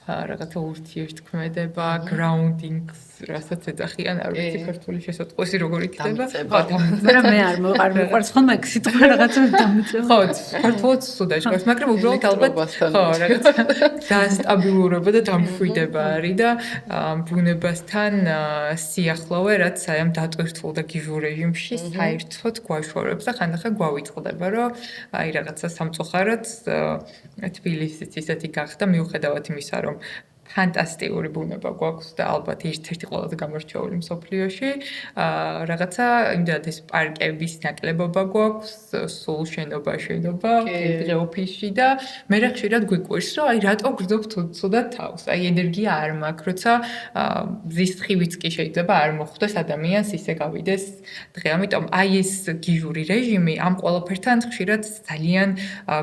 რაღაცა ურთიერთქმედება grounding რასაც ეძახიან არ ვიცი ქართული შესატყვისი როგორ იქნება მე არ მოყარს ხოლმე სიტყვა რაღაცა დამიწევ ხო ქართულად სუდაჭყოს მაგრამ უბრალოდ ალბათ ხო რაღაცა დასტაბილურობა და დამშვიდება არის და ბუნებასთან სიახლოვე რაც აი ამ დატვირთულ და გიჟურ რეჟიმში საერთოდ გვაშორებს და ხანდახან გვავიწყდება რომ აი რაღაცა სამწუხაროდ თბილისიც ისეთი გახდა მიუხედავად იმისა რომ ფანტასტიკური ბუნება გვაქვს და ალბათ ერთ-ერთი ყველაზე გამორჩეული მსოფლიოში. რაღაცა იმდენად ეს პარკების ნაკლებობა გვაქვს, სულ შენობა დღეოფისში და მე რა ხშირად გვიკვირს, რომ აი რატო გრძობთ ცუდად თავს? აი ენერგია არ მაქვს, როცა მზის ხივიც კი შეიძლება არ მოხვდეს ადამიანს ისე გავიდეს დღე. ამიტომ აი ეს გიჟური რეჟიმი ამ ყველაფერთან ხშირად ძალიან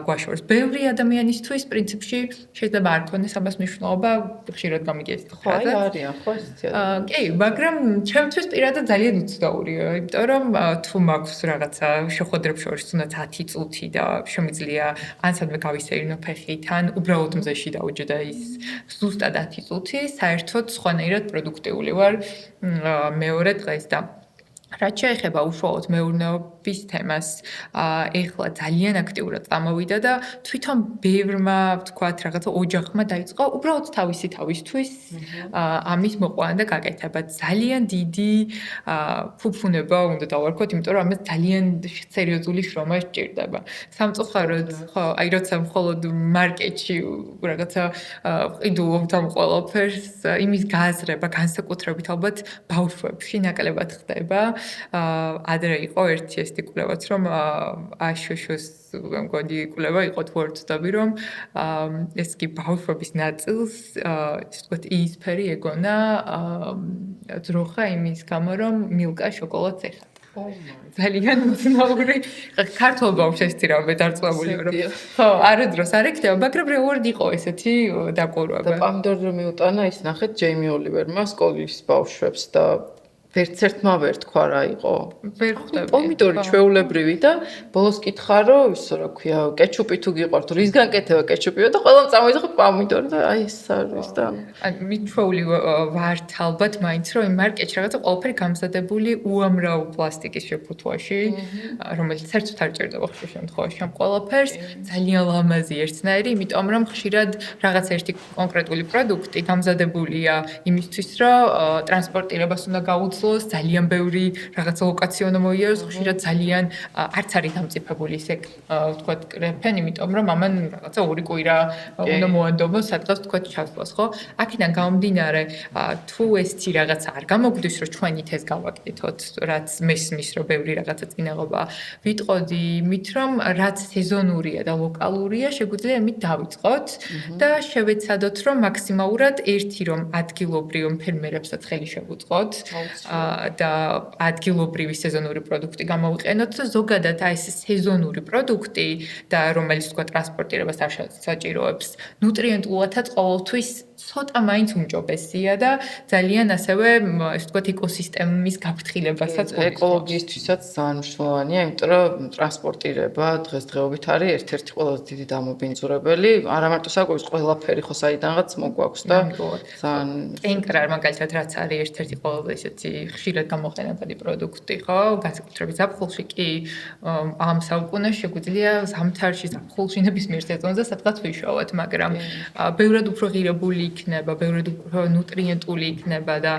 გვაშორს. ბევრი ადამიანისთვის პრინციპში შეიძლება არ ქონდეს ამას მნიშვნელობა ხშირად გამიგეს ხო აი არიან ხო ესეთი კი მაგრამ ჩემთვის პირადად ძალიან უცნაურია იმიტომ რომ თუ მაქვს რაღაცა შეხვედრებს შორის თუნდაც 10 წუთი და შემიძლია ან სადმე გავისეირნო ფეხით ან უბრალოდ მზეში დავუჯდა ის ზუსტად 10 წუთი საერთოდ სხვანაირად პროდუქტიული ვარ მეორე დღეს და რაც შეეხება უშუალოდ მეურნეობის თემას, ეხლა ძალიან აქტიურად წამოვიდა და თვითონ ბევრმა, ვთქვათ, რაღაცა ოჯახმა დაიწყო უბრალოდ თავისთვის ამის მოყვანა და გაკეთება. ძალიან დიდი ფუფუნება უნდა დავარქვათ, იმიტომ რომ ამას ძალიან სერიოზული შრომა სჭირდება. სამწუხაროდ, ხო, აი როცა მხოლოდ მარკეტში რაღაცა ყიდულობთ ამ ყველაფერს, იმის გააზრება განსაკუთრებით ალბათ ბავშვებში ნაკლებად ხდება. ადრე იყო ერთი ესეთი კვლევაც რომ აშშ-ს მგონი კვლევა იყო თუ არ ვცდები რომ ეს კი ბავშვების ნაწილს ისე ვთქვათ იისფერი ეგონა ძროხა იმის გამო რომ მილკა შოკოლადს ეხება ძალიან უცნაური ქართულ ბავშვს ესწირავე დარწმუნებული რომ ხო არადროს არ ეკდება მაგრამ რეალურად იყო ესეთი დაკვირვება და პამიდორი რომ მიუტანა ის ნახეთ ჯეიმი ოლივერმა სკოლის ბავშვებს და ვერცერთმა ვერ თქვა რა იყო. ვერ ხვდები. პომიდორი ჩვეულებრივი და ბოლოს კითხა რომ ისო რა ქვია, კეჩუპი თუ გიყვართ, რისგან კეთება კეჩუპიო და ყველამ წამოიძახა პომიდორი და აი ეს არის და მიჩვეული ვართ ალბათ მაინც რომ იმ მარკეტში რაღაცა ყველაფერი გამზადებული უამრავ პლასტიკის შეფუთვაში, რომელიც საერთოდ არ ჭირდება ხშირ შემთხვევაში ამ ყველაფერს, ძალიან ლამაზი ერთნაირი, იმიტომ რომ ხშირად რაღაც ერთი კონკრეტული პროდუქტი გამზადებულია იმისთვის, რომ ტრანსპორტირებას უნდა გაუძლოს ძალიან ბევრი რაღაცა ლოკაცია უნდა მოიაროს, ხშირად ძალიან არც არის დამწიფებული ისე ვთქვათ კრეფენ, იმიტომ რომ ამან რაღაცა 2 კვირა უნდა მოანდომოს, სადღაც ვთქვათ ჩასვლას, ხო? აქედან გამომდინარე, თუ ესეთი რაღაცა არ გამოგვდის, რომ ჩვენით ეს გავაკეთოთ, რაც მესმის, რომ ბევრი რაღაცა წინაღობა ვიტყოდი, იმით რომ რაც სეზონურია და ლოკალურია, შეგვიძლია იმით დავიწყოთ და შევეცადოთ, რომ მაქსიმალურად ერთი რომ ადგილობრივ ფერმერებსაც ხელი შევუწყოთ. და ადგილობრივი სეზონური პროდუქტი გამოვიყენოთ და ზოგადად აი ეს სეზონური პროდუქტი და რომელიც თქვა ტრანსპორტირებას არ საჭიროებს ნუტრიენტულადაც ყოველთვის ცოტა მაინც უმჯობესია და ძალიან ასევე ესე ვთქვათ ეკოსისტემის გაფრთხილებასაც ეკოლოგიისთვისაც ძალიან მნიშვნელოვანია, იმიტომ რომ ტრანსპორტირება დღესდღეობით არის ერთ-ერთი ყველაზე დიდი დამობინძურებელი. არა მარტო საკვების ყველაფერი ხო საიდანღაც მოგვაქვს და ძალიან ენკრარ მაგალითად რაც არის ერთ-ერთი ყველაზე ისეთი ხშირად გამოყენებული პროდუქტი, ხო? განსაკუთრებით ზაფხულში კი ამ საუკუნეში შეგვიძლია ზამთარში ზაფხულში ნებისმიერ სეზონზე სადღაც ვიშოვოთ, მაგრამ ბევრად უფრო ღირებული იქნება, ბევრად უფრო ნუტრიენტული იქნება და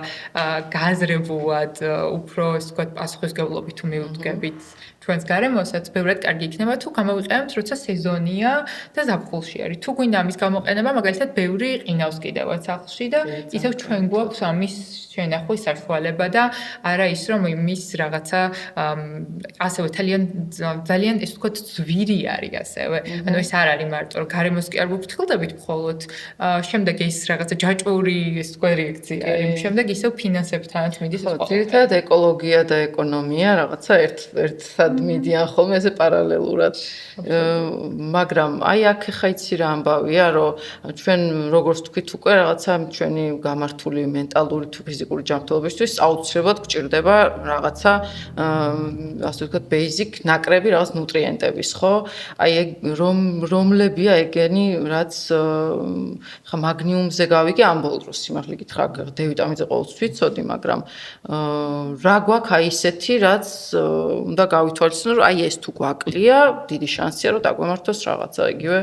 გაზრებულად უფრო ასე ვთქვათ პასუხისმგებლობით თუ მივუდგებით ჩვენს გარემოსაც ბევრად კარგი იქნება თუ გამოვიყენებთ როცა სეზონია და ზაფხულში არის. თუ გვინდა ამის გამოყენება, მაგალითად ბევრი ყინავს კიდევაც სახლში და ისევ ჩვენ გვაქვს ამის შენახვის საშუალება და არა ის რომ იმის რაღაცა ასევე ძალიან ეს ვთქვათ ძვირი არის ასევე. ანუ ეს არ არის მარტო რომ გარემოს კი არ ვუფრთხილდებით მხოლოდ შემდეგ ეს რაღაცა ჯაჭვური ეს ვთქვათ რეაქცია არის. შემდეგ ისევ ფინანსებთანაც მიდის ეს ყოველდღე. ძირითადად ეკოლოგია და ეკონომია რაღაცა ერთად მიდიან ხოლმე ესე პარალელურად. მაგრამ აი აქ ხა იცი რა ამბავია, რომ ჩვენ როგორც თქვით უკვე რაღაცა ჩვენი გამართული მენტალური თუ ფიზიკური ჯანმრთელობისთვის აუცილებლად გჭირდება რაღაცა ასე ვთქვათ basic ნაკრები რაღაც ნუტრიენტების, ხო? აი ეგ რომლებია ეგენი, რაც ხა მაგნიუმზე გავიგე ამ ბოლო დროს სიმართლე გითხრა, დ-ვიტამინზე ყოველთვის ვიცოდი, მაგრამ რა გვაქვს აი ისეთი, რაც უნდა გავითვალისწინოთ, რომ აი ეს თუ გვაკლია, დიდი შანსია რომ დაგვემართოს რაღაცა იგივე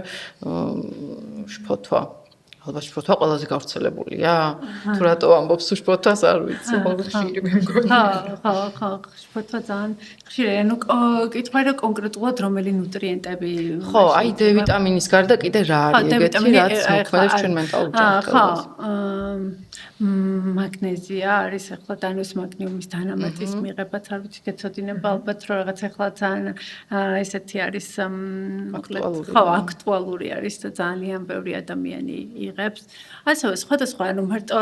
შფოთვა. ალბათ შფოთვა ყველაზე გავრცელებულია? თუ რატო ამბობს შფოთვას არ ვიცი. ხშირი მე მგონი. ხო, შფოთვა ძალიან ხშირია. ანუ კითხვა რა კონკრეტულად რომელი ნუტრიენტები ხო, აი დ-ვიტამინის გარდა კიდე რა არის ეგეთი, რაც მოქმედებს ჩვენ მენტალურ ჯანმრთელობას? მაგნეზია არის ახლა დანოს მაგნიუმის დანამატის მიღებაც არ ვიცი გეცოდინება ალბათ რომ რაღაც ახლა ძალიან ესეთი არის ხო აქტუალური არის და ძალიან ბევრი ადამიანი იღებს ასევე სხვადასხვა ანუ მარტო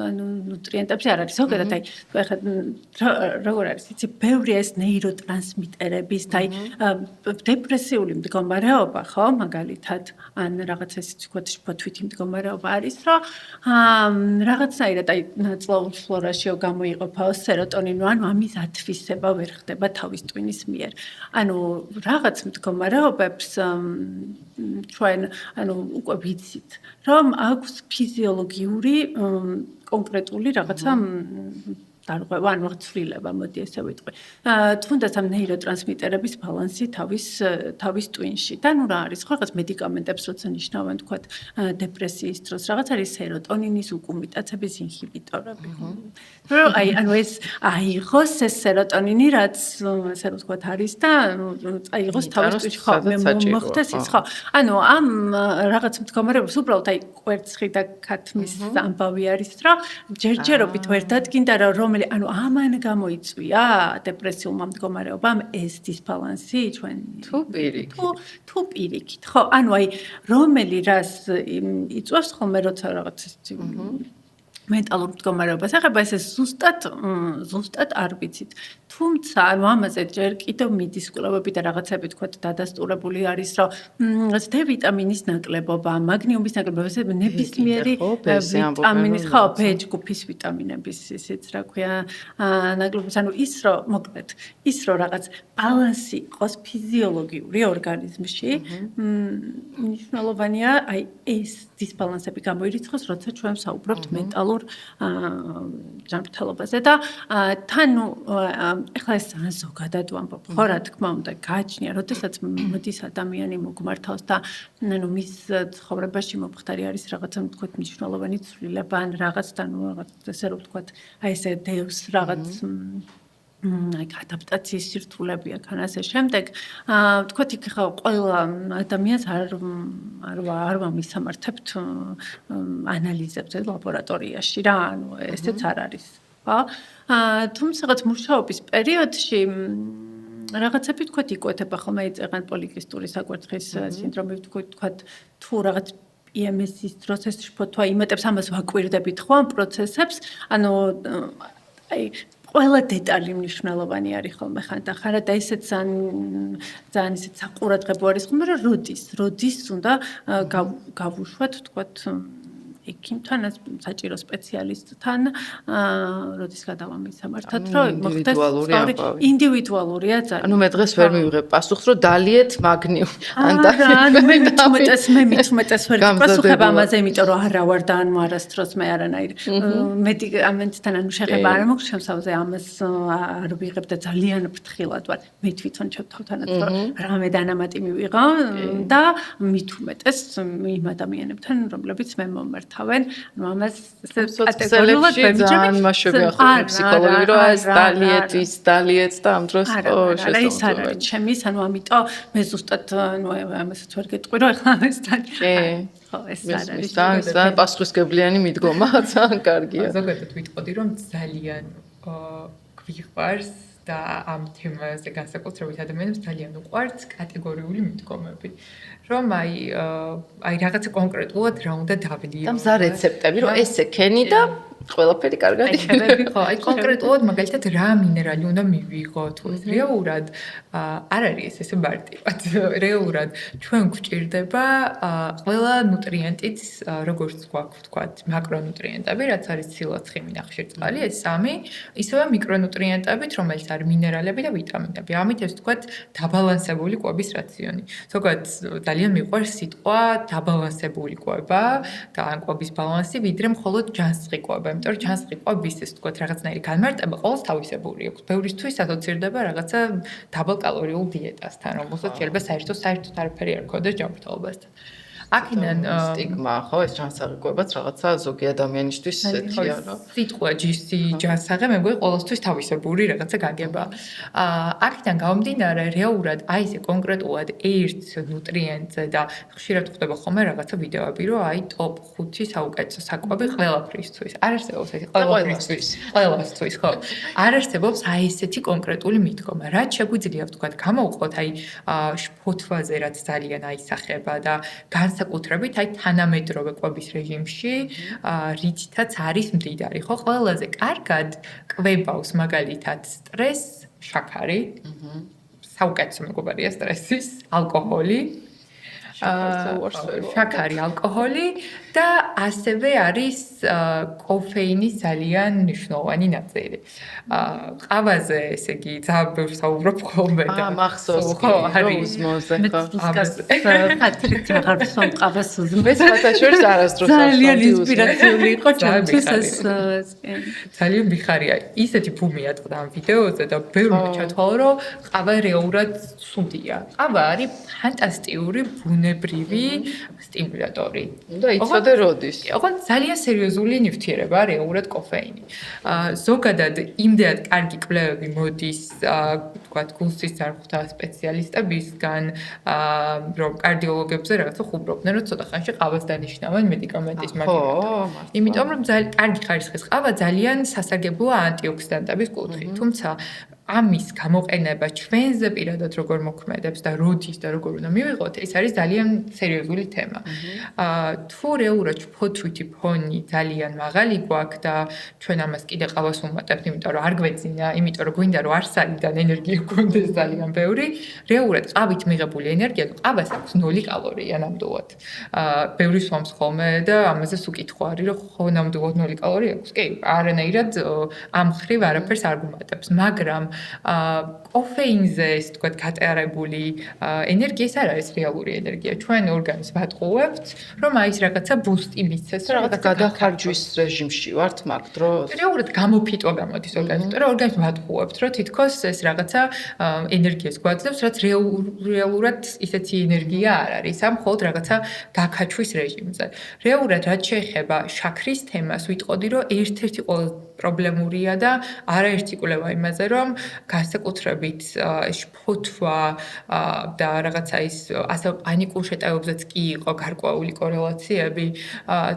ანუ ნუტრიენტებში არ არის ზოგადად აი ახლა როგორ არის იცი ბევრი ეს ნეიროტრანსმიტერების და აი დეპრესიული მდგომარეობა ხო მაგალითად ან რაღაც ეს ვთქვათ შფოთვითი მდგომარეობა არის რომ რაღაცნაირად აი ნაწლავის ფლორაშიო გამოიყოფაო სეროტონინი, ანუ ამის ათვისება ვერ ხდება თავის ტვინის მიერ. ანუ რაღაც მდგომარეობებს ჩვენ ანუ უკვე ვიცით, რომ აქვს ფიზიოლოგიური კონკრეტული რაღაცა დარღვევა, ანუ ცვლილება, მოდი ესე ვიტყვი. თუნდაც ამ ნეიროტრანსმიტერების ბალანსი თავის ტვინში. და ნუ რა არის, ხო რაღაც მედიკამენტებს როცა ნიშნავენ, თქვათ, დეპრესიის დროს, რაღაც არის სეროტონინის უკუმიტაცების ინჰიბიტორები. რომ აი, ანუ ეს აიღოს ეს სეროტონინი, რაც ასე ვთქვათ, არის და აიღოს თავის ტვინში, ხო, მოხდეს ის, ხო. ანუ ამ რაღაც მდგომარეობას უბრალოდ აი კვერცხი და ქათმის ამბავი არის, რომ ჯერჯერობით ვერ დადგინდა რომ ანუ ამან გამოიწვია დეპრესიულმა მდგომარეობამ ეს დისბალანსი ჩვენ თუ პირიქით ხო ანუ აი რომელი რას იწვევს ხოლმე როცა რაღაც მენტალურ მდგომარეობას ეხება ეს ზუსტად არ ვიცით თუმცა ანუ ამაზე ჯერ კიდევ მიდის კვლევები და რაღაცები თქვა დადასტურებული არის რომ დ-ვიტამინის ნაკლებობა მაგნიუმის ნაკლებობა ეს ნებისმიერი ვიტამინის ხო B ჯგუფის ვიტამინების ისიც რა ქვია ნაკლებობის ანუ ის რომ მოკლედ ის რომ რაღაც ბალანსი იყოს ფიზიოლოგიური ორგანიზმში მნიშვნელოვანია აი ეს დისბალანსები გამოირიცხოს როცა ჩვენ საუბრობთ მენტალურ ჯანმრთელობაზე და თან ეხლა ეს ზოგადად ვამბობ ხო რა თქმა უნდა გააჩნია როდესაც მოდის ადამიანი მოგმართავს და ანუ მის ცხოვრებაში მომხდარი არის რაღაცა თქვა მნიშვნელოვანი ცვლილება ან რაღაც და ნუ რაღაც ესე რომ თქვა აი ესე დევს რაღაც აი ადაპტაციის სირთულები აქ ან ასე შემდეგ ვთქვათ იქ ხა ყველა ადამიანს არ ვამისამართებთ ანალიზებს ლაბორატორიაში რა ანუ ესეც არ არის ხო თუმცა რაღაც მუშაობის პერიოდში რაღაცები ვთქვათ იკვეთება ხოლმე იწեղან პოლიკისტური საკვერცხის სინდრომი ვთქვათ თუ რაღაც PMS-ის დროს ეს შფოთვა იმეტებს ამას ვაკვირდებით ხო ამ პროცესებს ანუ აი ყველა დეტალი მნიშვნელოვანი არის ხოლმე ხანდახან და ესეც ძალიან ისეთ საყურადღებო არის ხოლმე რომ როდის უნდა გავუშვათ ვთქვათ ექიმთან, საჭირო სპეციალისტთან, როდის გადავამისამართად, რომ მოხდეს ინდივიდუალურია ძალიან. ანუ მე დღეს ვერ მივიღებ პასუხს, რომ დალიეთ მაგნიუმ. ანუ მე მithumetes ვერ პასუხებ ამაზე, იმიტომ რომ არა ვარ და ანუ არასდროს მე არანაირ მედიკამენტთან ანუ შეხება არ მაქვს შემსავზე ამას არ ვიღებ და ძალიან ფრთხილად ვარ. მე თვითონ თავთანაც რამე დანამატი მივიღო და მithumetes იმ ადამიანებთან, რომლებიც მე მომართავენ, ანუ ამას კატეგორიულად ძალიან მასშტაბი ახლა ფსიქოლოგი რო ეს დალიეთ და ამ დროს შესაძლოა. ჩემის ანუ ამიტომ მე ზუსტად ანუ ამასაც ვერ გეტყვი რომ ახლა ამასთან ხო ეს არ არის და პასუხისგებლიანი მიდგომა ძალიან კარგია. ზოგადად ვიტყოდი რომ ძალიან გვიყვარს და ამ თემაზე განსაკუთრებით ადამიანებს ძალიან უყვართ კატეგორიული მიდგომები. რომ აი რაღაცა კონკრეტულად რა უნდა დავდიო. და მზა რეცეპტები რომ ესე ქენი და ყველაფერი კარგად იქნება. ხო, აი კონკრეტულად მაგალითად რა მინერალი უნდა მივიღო თუ რეალურად არ არის ესე მარტივად. რეალურად ჩვენ გვჭირდება ყველა ნუტრიენტიც როგორც გვაქვს ვთქვათ, მაკრონუტრიენტები, რაც არის ცილა, ცხიმი, ნახშირწყალი, ეს სამი, ისევე მიკრონუტრიენტებით, რომელიც არის მინერალები და ვიტამინები. ამით ეს ვთქვათ დაბალანსებული კვების რაციონი. ზოგადად ძალიან მიყვარს სიტყვა დაბალანსებული კვება და ან კვების ბალანსი, ვიდრე მხოლოდ ჯანსაღი კვება. იმიტომ რომ ჯანსაღი კვების ეს ვთქვათ რაღაცნაირი განმარტება ყოველს თავისებური აქვს. ბევრისთვის ასოცირდება რაღაცა დაბალკალორიულ დიეტასთან, რომელსაც შეიძლება საერთოდ არაფერი არ ქონდეს ჯანმრთელობასთან. აქედან სტიგმა ხო ეს ჯანსაღი კვებაც რაღაცა ზოგი ადამიანისთვის ესეთია რომ სიტყვა ჯისი ჯანსაღი მე მგონი ყოველთვის თავისებური რაღაცა გაგება. აქედან გამომდინარე რეალურად აი ესე კონკრეტულად ერთ ნუტრიენტზე და ხშირად ხდება ხოლმე რაღაცა ვიდეოები რომ აი ტოპ 5 საუკეთესო საკვები ყველაფრისთვის. არ არსებობს ეს ყველასთვის ხო. არ არსებობს აი ესეთი კონკრეტული მიდგომა. რაც შეგვიძლია ვთქვათ გამოვყოთ აი ფოთვაზე რაც ძალიან აისახება და განსაკუთრებით აი თანამედროვე კვების რეჟიმში რითაც არის მდიდარი ხო ყველაზე კარგად კვებავს მაგალითად სტრესს, შაქარი, საუკეთესო მეგობარია სტრესის, ალკოჰოლი, შაქარი, ალკოჰოლი და ასევე არის კოფეინის ძალიან მნიშვნელოვანი ნაწილი. ყავაზე, ესე იგი, ძალიან ბევრ საუბრობ ხოლმე და მახსოვს ხო არის მოზე ხო. აღარ ვსვამ ყავას უზმე. მე საერთოდ არასდროს ძალიან ინსპირაციული იყო ჩემთვის ეს ძალიან მიხარია. ისეთი ბუმი ატყდა ამ ვიდეოზე და ბევრმა ჩათვალა რომ ყავა რეალურად სუნდია. ყავა არის ფანტასტიკური ბუნებრივი სტიმულატორი. და იცოდე როდის? ოღონდ ძალიან სერიოზული ნივთიერებაა რეალურად კოფეინი. ზოგადად იმდენად კარგი კვლევები მოდის, თქვათ, გულსის ძარღვთა სპეციალისტებისგან, რომ კარდიოლოგებზე რაღაცა ხუმრობდნენ, რომ ცოტა ხანში ყავას დანიშნავენ მედიკამენტის მაგივრად. იმიტომ რომ ძალიან კარგი ხარისხის ყავა ძალიან სასარგებლოა ანტიოქსიდანტების კუთხით. თუმცა ამის გამოყენება ჩვენზე პირადად როგორ მოქმედებს და როდის და როგორ უნდა მივიღოთ, ეს არის ძალიან სერიოზული თემა. თუ რეალურად ფოთვითი ფონი ძალიან მაღალი გვაქვს და ჩვენ ამას კიდე ყავას ვუმატებთ, იმიტომ რომ არ გვეძინა, იმიტომ რომ გვინდა რომ არსაიდან ენერგია გქონდეს ძალიან ბევრი, რეალურად ყავით მიღებული ენერგია, ყავას აქვს 0 კალორია ნამდვილად. ბევრი სვამს ხოლმე და ამაზე უკითხვა არის, რომ ხო ნამდვილად 0 კალორია აქვს? კი, არანაირად ამ ხრივ არაფერს არ გუმატებს, მაგრამ კოფეინზე ეს თქვა გატარებული ენერგია ეს არ არის რეალური ენერგია. ჩვენ ორგანიზმს ვატყუებთ, რომ აი ეს რაღაცა ბუსტი მისცეს, რაღაცა გადახარჯვის რეჟიმში ვართ მაგ დროს. რეალურად გამოფიტვა გამოდის ორგანიზმში, რომ ორგანიზმს ვატყუებთ, რომ თითქოს ეს რაღაცა ენერგიას გვაძლევს, რაც რეალურად ისეთი ენერგია არ არის, ამ მხოლოდ რაღაცა გაქაჩვის რეჟიმზე. რეალურად რაც შეეხება შაქრის თემას, ვიტყოდი, რომ ერთ-ერთი ყველაზე პრობლემურია და არაერთი კვლევა იმაზე, რომ განსაკუთრებით ფოთვა და რაღაცა ის ასე პანიკურ შეტევებზეც კი იყო გარკვეული კორელაციები,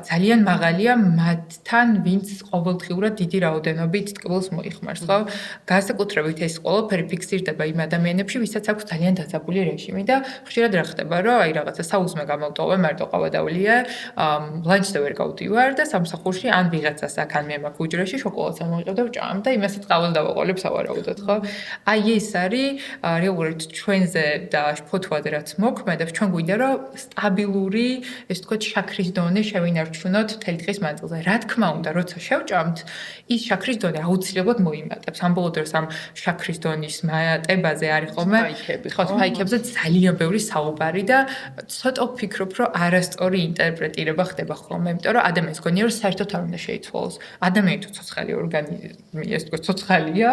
ძალიან მაღალია მათთან, ვინც ყოველდღიურად დიდი რაოდენობით ტკბილს მოიხმარს, ხო? განსაკუთრებით ეს ყველაფერი ფიქსირდება იმ ადამიანებში, ვისაც აქვს ძალიან დაძაბული რეჟიმი და ხშირად რა ხდება, რომ აი რაღაცა საუზმე გამოვტოვე, მარტო ყავა დავლიე, ლანჩზე ვერ გავდივარ და სამსახურში ან ვიღაცას აქ ან მე მაქვს უჯრაში შოკოლადს ამოიღებ და ვჭამ და იმასაც ყავალ დავაყოლებ სავარაუდოდ. ხო? აი ეს არის რეალურად ჩვენზე და ფოთვაზე რაც მოქმედებს, ჩვენ გვინდა რომ სტაბილური, ესე ვთქვათ, შაქრის დონე შევინარჩუნოთ მთელი დღის მანძილზე. რა თქმა უნდა, როცა შევჭამთ, ის შაქრის დონე აუცილებლად მოიმატებს. ამ ბოლო დროს ამ შაქრის დონის მატებაზე არის ხოლმე სპაიქებზე ძალიან ბევრი საუბარი და ცოტა ვფიქრობ, რომ არასწორი ინტერპრეტირება ხდება ხოლმე, იმიტომ რომ ადამიანს გონია, რომ საერთოდ არ უნდა შეიცვალოს. ადამიანი თუ ცოცხალი ორგანიზმი, ესე ვთქვათ, ცოცხალია,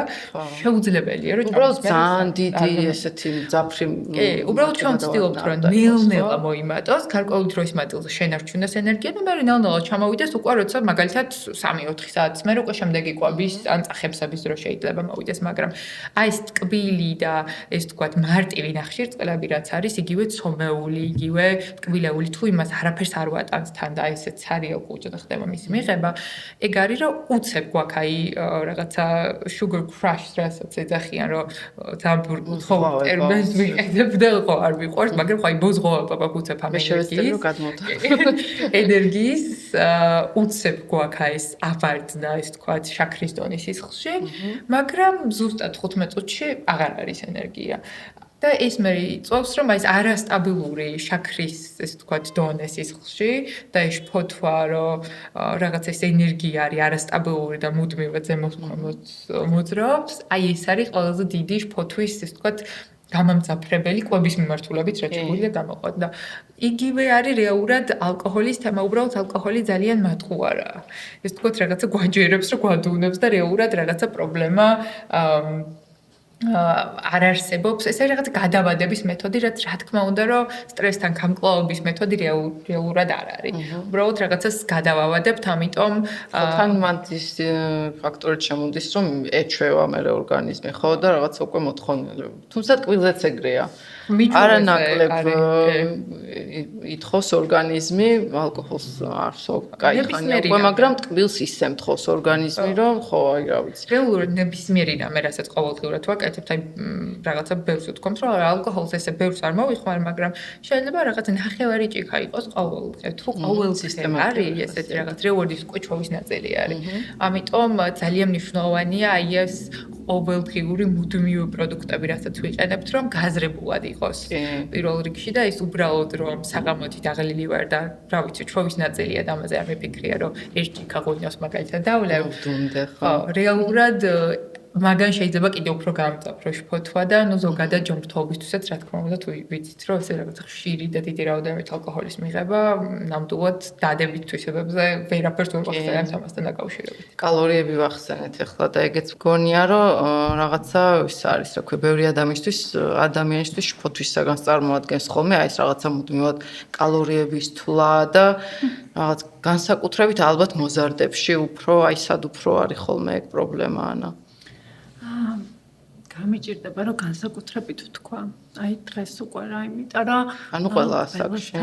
შეუძლებელია, რომ უბრალოდ ძალიან დიდი ესეთი მძაფრი უბრალოდ ჩვენ ვცდილობთ, რომ ნელ-ნელა მოიმატოს, გარკვეული დროის მანძილზე შენარჩუნდეს ენერგია და მე ნელ-ნელა ჩამოვიდეს უკვე, როცა მაგალითად 3-4 საათს მე უკვე შემდეგი კვების ან წახებსების დრო შეიძლება მოვიდეს, მაგრამ აი ეს ტკბილი და ეს ვთქვათ, მარტივი ნახშირწყლები რაც არის, იგივე ცომეული, იგივე ტკბილეული თუ იმას არაფერს არ ვატანს თან და ესეც არის უკუჭდა ხდება მისი მიღება, ეგ არის რომ უცებ გვაქვს აი რაღაცა sugar crush რასაც ეძახიან, რომ ძალიან უცხოურ ტერმინს ვიყიდებ და ხო არ ვიყვარს, მაგრამ ხო აი ბოზღოება გვაქვს უცებ ამ ენერგიის უცებ გვაქვს აი ეს აბარდნა, ეს თქვათ, შაქრის დონის სისხლში, მაგრამ ზუსტად 15 წუთში აღარ არის ენერგია. და ეს მე იწვევს, რომ აი ეს არასტაბილური შაქრის, ესე ვთქვათ, დონე სისხლში და ეს ფოთვა, რომ რაღაც ეს ენერგია არის არასტაბილური და მუდმივად ზემოთ მოძრაობს, აი ეს არის ყველაზე დიდი ფოთვის, ესე ვთქვათ, გამამძაფრებელი კვების მიმართულებით, რაც შეგვიძლია გამოყოთ და იგივე არის რეალურად ალკოჰოლის თემა, უბრალოდ ალკოჰოლი ძალიან მატყუარაა. ეს ვთქვათ, რაღაცა გვაჯერებს, რომ გვადუნებს და რეალურად რაღაცა პრობლემა არ არსებობს. ეს არის რაღაც გადავადების მეთოდი, რაც რა თქმა უნდა, რომ სტრესთან გამკლავების მეთოდი რეალურად არ არის. უბრალოდ რაღაცას გადავავადებთ, ამიტომ თან მან ის ფაქტორი შემოდის, რომ ეჩვევა მე ორგანიზმი, ხო და რაღაცა უკვე მოთხოვნილი. თუმცა ტკბილზეც ეგრეა. არანაკლებ ითხოვს ორგანიზმი, ალკოჰოლს არ სოკაი ხანია უკვე, მაგრამ ტკბილს ისე მთხოვს ორგანიზმი, რომ ხო, აი რა ვიცი. რეალურად ნებისმიერი რამე, რასაც ყოველდღიურად ვაკეთებთ, აი რაღაცა ბევრს ვთქვამთ, რომ ალკოჰოლს ესე ბევრს არ მოვიხმარ, მაგრამ შეიძლება რაღაცა ნახევარი ჭიქა იყოს ყოველდღე, თუ ყოველ სისტემა არის ესეთი რაღაც რეალობის კვეჩოვის ნაწილი არის. ამიტომ ძალიან მნიშვნელოვანია აი ეს ყოველდღიური მუდმივი პროდუქტები, რასაც ვიყენებთ, რომ გაზრებულად იყოს პირველ რიგში და ის უბრალოდ რომ საღამოთი დაღლილი ვარ და რა ვიცი, ჩვევის ნაწილია და ამაზე არ მეფიქრია, რომ ერთ ჭიქა ღვინოს მაგალითად დავლევ. ხო, რეალურად მაგან შეიძლება კიდევ უფრო გამწაფროს ფოთვა და ნუ ზოგადად ჯანმრთელობისთვისაც რა თქმა უნდა თუ ვიცით რომ ესე რაღაც ხშირი და დიდი რაოდენობით ალკოჰოლის მიღება ნამდვილად დადებით თვისებებზე ვერაფერს ვერ ვახსენებთ ამასთან დაკავშირებით. კალორიები ვახსენეთ ახლა და ეგეც მგონია რომ რაღაცა ის არის რა ქვია ბევრი ადამიანისთვის ფოთვისაგან წარმოადგენს ხოლმე აი ეს რაღაცა მუდმივად კალორიების თვლა და რაღაც განსაკუთრებით ალბათ მოზარდებში უფრო აი სად უფრო არის ხოლმე ეგ პრობლემა ანა. გამიჭირდება რომ განსაკუთრებით ვთქვა. აი დღეს უკვე რა, იმიტომ რომ ანუ ყველა ასაკში.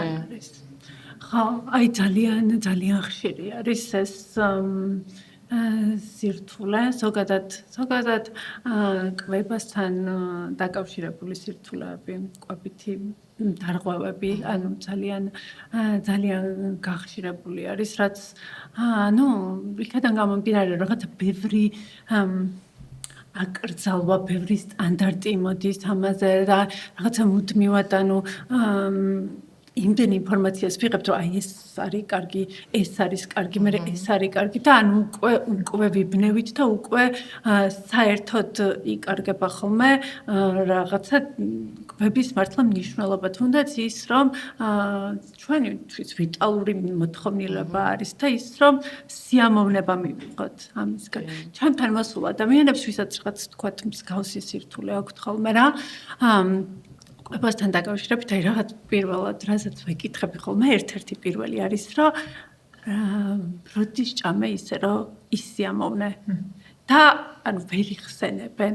ხო, აი ძალიან ხშირი არის ეს სირთულე, ზოგადად კვებასთან დაკავშირებული სირთულეები, კვებითი დარღვევები, ანუ ძალიან გახშირებული არის, რაც ანუ იქიდან გამომდინარე რაღაცა ბევრი აკრძალვა, ბევრი სტანდარტი მოდის ამაზე და რაღაცა მუდმივად ანუ იმდენი ინფორმაციას ვიღებთ, რომ აი ეს არის კარგი, ეს არის კარგი, მე ეს არის კარგი და ანუ უკვე ვიბნევით და უკვე საერთოდ იკარგება ხოლმე რაღაცა კვების მართლა მნიშვნელობა, თუნდაც ის რომ ჩვენთვის ვიტალური მოთხოვნილება არის და ის რომ სიამოვნება მივიღოთ ამისგან. ჩემთან მოსულ ადამიანებს, ვისაც რაღაც თქვათ მსგავსი სირთულე აქვთ ხოლმე რა, კვებასთან დაკავშირებით აი რაღაც პირველად რასაც ვეკითხები ხოლმე ერთ-ერთი პირველი არის რომ როდის ჭამე ისე რომ ისიამოვნე და ანუ ვერ იხსენებენ.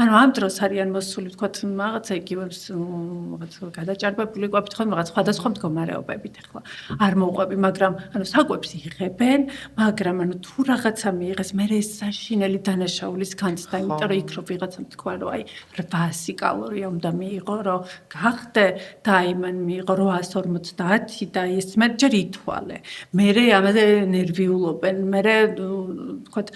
ანუ ამ დროს არიან მოსული თქვათ რაღაცა იგივე რაღაც გადაჭარბებული კვებით ხოლმე რაღაც სხვადასხვა მდგომარეობებით ახლა არ მოუყვები, მაგრამ ანუ საკვებს იღებენ, მაგრამ ანუ თუ რაღაცა მიიღეს, მე ეს საშინელი დანაშაულის განცდა, იმიტომ რომ იქ რო ვიღაცამ თქვა რომ აი 800 კალორია უნდა მიიღო, რომ გახდე და აი მან მიიღო 850 და ეს მე ჯერ ითვალე. მე ამაზე ნერვიულობენ, მე თქვათ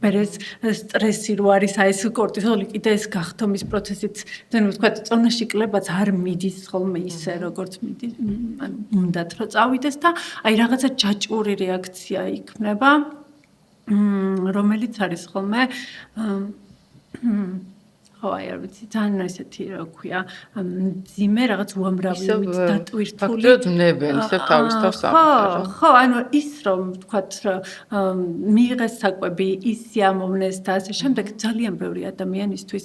მერეს სტრესი რო არის აი ეს კორტიზოლი კიდე ეს გახთომის პროცესიც თან ვთქვათ წონაში კლებაც არ მიდის ხოლმე ისე როგორც მიდის ანუ უნდათ რომ წავიდეს და აი რაღაცა ჯაჭვური რეაქცია იქნება რომელიც არის ხოლმე ხო აი არ ვიცი ძალიან ესეთი რა ქვია ძიმე რაღაც უამრავი დატვირთული ფაქტობრივად ვნებენ ისე თავის თავს ამბობენ ხო ანუ ის რომ ვთქვათ მიიღეს საკვები ის ამოვნეს და ასე შემდეგ ძალიან ბევრი ადამიანისთვის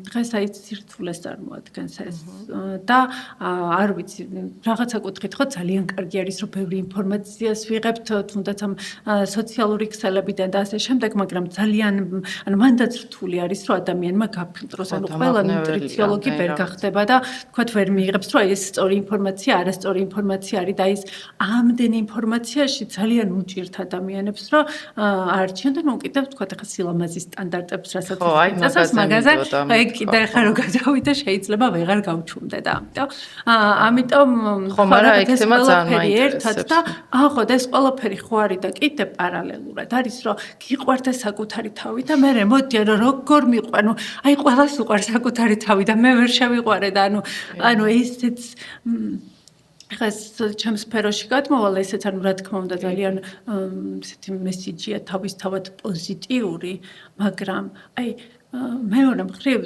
დღეს აი სირთულეს წარმოადგენს ეს და არ ვიცი რაღაცა კუთხით ხო ძალიან კარგი არის რომ ბევრი ინფორმაციას ვიღებთ თუნდაც ამ სოციალური ქსელებიდან და ასე შემდეგ მაგრამ ძალიან ანუ მანდაც რთული არის რომ ადამიანმა გაფილტროს ანუ ყველა ნუტრიციოლოგი ვერ გახდება და თქვათ ვერ მიიღებს რომ ეს სწორი ინფორმაცია არასწორი ინფორმაცია არის და ის ამდენი ინფორმაციაში ძალიან უჭირთ ადამიანებს რომ არჩიონ და ნუ კიდევ თქვათ ახლა სილამაზის სტანდარტებს რასაც იწესებს მაგაზე აი კიდე ახლა რო გადავიდე შეიძლება ვეღარ გავჩუმდე და ამიტომ ხო მაგრამ ეგ თემა ძალიან მაინტერესებს და ხო და ეს ყველაფერი ხო არის და კიდე პარალელურად არის რომ გიყვარდა საკუთარი თავი და მე მოდი რომ როგორ მიყვანო აი ყველას უყვარს საკუთარი თავი და მე ვერ შევიყვარე და ანუ ესეც ახლა ჩემს სფეროში გადმოვალ ესეც ანუ რა თქმა უნდა ძალიან ესეთი მესიჯია თავისთავად პოზიტიური მაგრამ აი მეორე მხრივ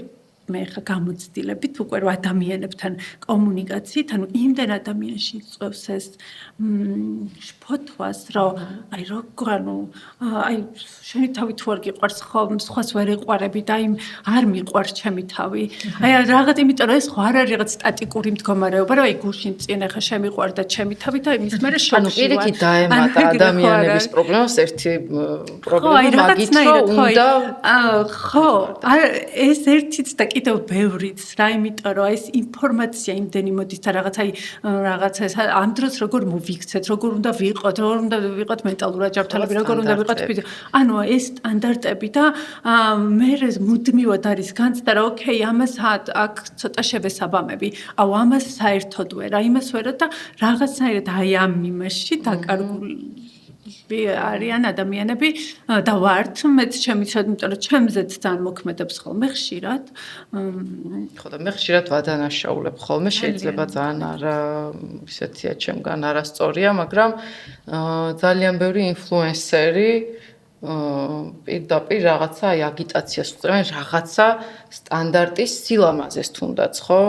მე ხა გამოცდილებით უკვე რა ადამიანებთან კომუნიკაციით ანუ იმდენ ადამიანში იწევს ეს შფოთვას რომ აი როგორ ანუ აი შენი თავი თუ არ გიყვარს ხო სხვას ვერ ეყვარები და იმ არ მიყვარს ჩემი თავი აი რაღაც იმიტომ რომ ეს ხო არ არის რაღაც სტატიკური მდგომარეობა რომ აი გუშინ წინ ახლა შემიყვარდა ჩემი თავი და იმის მერე შოქში ანუ პირიქით დაემატა ადამიანების პრობლემას ერთი პრობლემა მაგით რომ უნდა ხო ეს ერთიც და კიდევ ბევრიც რა იმიტომ რომ ეს ინფორმაცია იმდენი მოდის და რაღაცა ეს ამ დროს როგორ მოვიქცეთ როგორ უნდა ვიყოთ მენტალურად ჯანმრთელები როგორ უნდა ვიყოთ ანუ ეს სტანდარტები და მე მუდმივად არის განცდა რომ ოკეი ამას აქ ცოტა შევესაბამები აუ ამას საერთოდ ვერ აი იმას ვერა და რაღაცნაირად აი ამ იმაში დაკარგული არიან ადამიანები და ვართ მეც ჩემიცად იმიტომ რომ ჩემზეც ძალიან მოქმედებს ხოლმე ხშირად ხო და მე ხშირად ვადანაშაულებ ხოლმე შეიძლება ძალიან არა ისეთია ჩემგან არასწორია მაგრამ ძალიან ბევრი ინფლუენსერი პირდაპირ რაღაცა აი აგიტაციას უწევენ რაღაცა სტანდარტის სილამაზეს თუნდაც ხო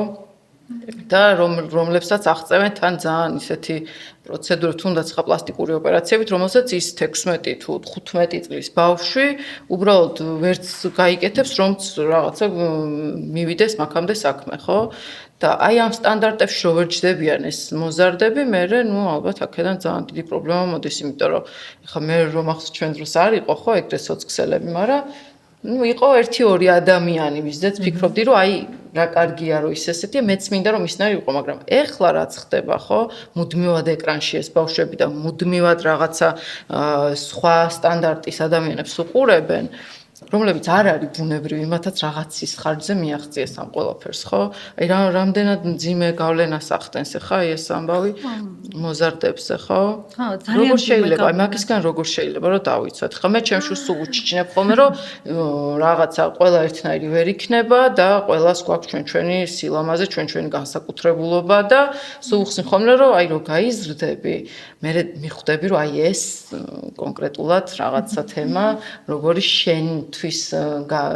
და რომლებსაც აღწევენ თან ძალიან ისეთი პროცედურა თუნდაც ხა პლასტიკური ოპერაციებით რომელსაც ის 16 თუ 15 წლის ბავშვი უბრალოდ ვერც გაიკეთებს რომც რაღაცა მივიდეს მაქამდე საქმე ხო და აი ამ სტანდარტებში რო ვერ ჯდებიან ეს მოზარდები მე ნუ ალბათ აქედან ძალიან დიდი პრობლემა მოდის იმიტომ რომ ხა მე რომ ახსოვს ჩვენ დროს არ იყო ხო ეგრე სოციქსელები მაგრამ ну იყო 1-2 ადამიანი ვისაც ფიქრობდი რომ აი რა კარგია რომ ის ესეთია მეც მინდა რომ ისნაირი იყო მაგრამ ეხლა რაც ხდება ხო მუდმივად ეკრანში ეს ბავშვები და მუდმივად რაღაცა სხვა სტანდარტის ადამიანებს უყურებენ რომლებიც არ არის ბუნებრივი მათაც რაღაცის ხარჯზე მიაღწიეს ამ ყველაფერს ხო აი რამდენად მძიმე გავლენას ახდენს ახლა ეს ამბავი მოზარდებზე ხო როგორ შეიძლება აი მაგისგან როგორ შეიძლება რომ დავიცვათ ხა მე ჩემში სულ უჩიჩნებ ხოლმე რომ რაღაცა ყველა ერთნაირი ვერ იქნება და ყველას გვაქვს ჩვენი სილამაზე ჩვენი განსაკუთრებულობა და სულ ხსნი ხოლმე რომ აი რო გაიზრდები მე მიხვდები რომ აი ეს კონკრეტულად რაღაცა თემა როგორი შენთვის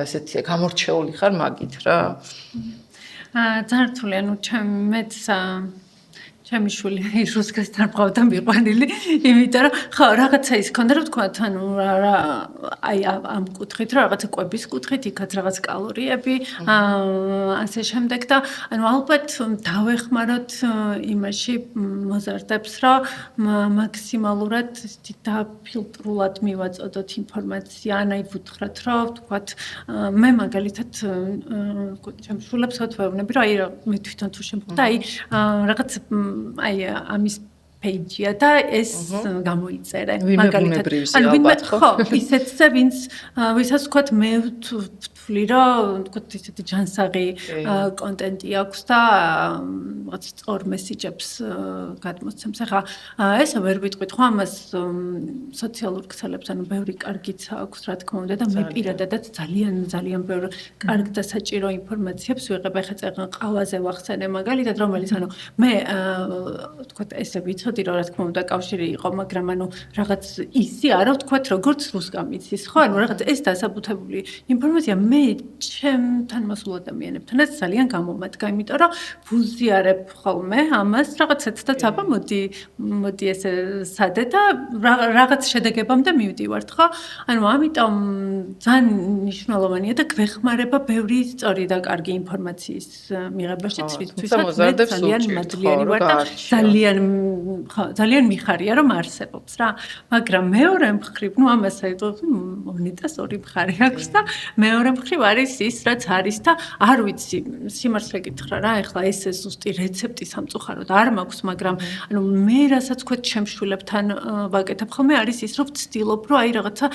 ესეთი გამორჩეული ხარ მაგით რა ძალიან რთული ანუ მეც ჩემი შვილი რუსკასთან მყავდა მიყვანილი იმიტომ რომ ხო რაღაცა ის ქონდა რომ თქვა ანუ აი ამ კუთხით რომ რაღაცა კვების კუთხით იქაც რაღაც კალორიები ასე შემდეგ და ანუ ალბათ დავეხმაროთ იმაში მოზარდებს რომ მაქსიმალურად დაფილტრულად მივაწოდოთ ინფორმაცია ან აი ვუთხრათ რომ თქვა მე მაგალითად ჩემ შვილებს ვეუბნები რომ აი მე თვითონ თუ შემოხდა აი რაღაც აი ამის page-ია და ეს გამოიწერე. ვიმებუნებრივი ალბათ, ხო? ხო, ისეთზე, ვისაც ვთქვათ, მე ვთვლი, რომ ვთქვათ, ისეთი ჯანსაღი კონტენტი აქვს და რაღაც სწორ მესიჯებს გადმოსცემს. ახლა ესა ვერ ვიტყვით, ხო, ამას სოციალურ ქსელებს, ანუ ბევრი კარგიც აქვს, რა თქმა უნდა და მე პირადადაც ძალიან ბევრი კარგ და საჭირო ინფორმაციებს ვიღებ. ახლა წეგან ყავაზე ვახსენე მაგალითად, რომელიც ანუ მე ვთქვათ, ესე ვიცოდი, რომ რა თქმა უნდა კავშირი იყო, მაგრამ ანუ რაღაც ისი არა ვთქვათ, როგორც რუსკამ იცის, ხო? ანუ რაღაც ეს დასაბუთებული ინფორმაცია მე ჩემთან მოსულ ადამიანებთანაც ძალიან გამომადგა, იმიტომ რომ ვუზიარებ ხოლმე ამას რაღაცაცაც აბა მოდი ესე სადე და რაღაც შედეგებამდე მივდივართ, ხო? ანუ ამიტომ ძალიან მნიშვნელოვანია და გვეხმარება ბევრი სწორი და კარგი ინფორმაციის მიღებაში, თვითონ ძალიან მადლიანი ვარ და ძალიან მიხარია რომ არსებობს რა. მაგრამ მეორე მხრივ, ამას მონეტას ორი მხარე აქვს და მეორე მხრივ არის ის, რაც არის და არ ვიცი, სიმართლე გითხრა რა, ეხლა ეს ზუსტი რეცეპტი სამწუხაროდ არ მაქვს, მაგრამ ანუ მე რასაც ვქოთ შემშვილებთან ვაკეთებ ხოლმე არის ის, რომ ვცდილობ, რომ აი რაღაცა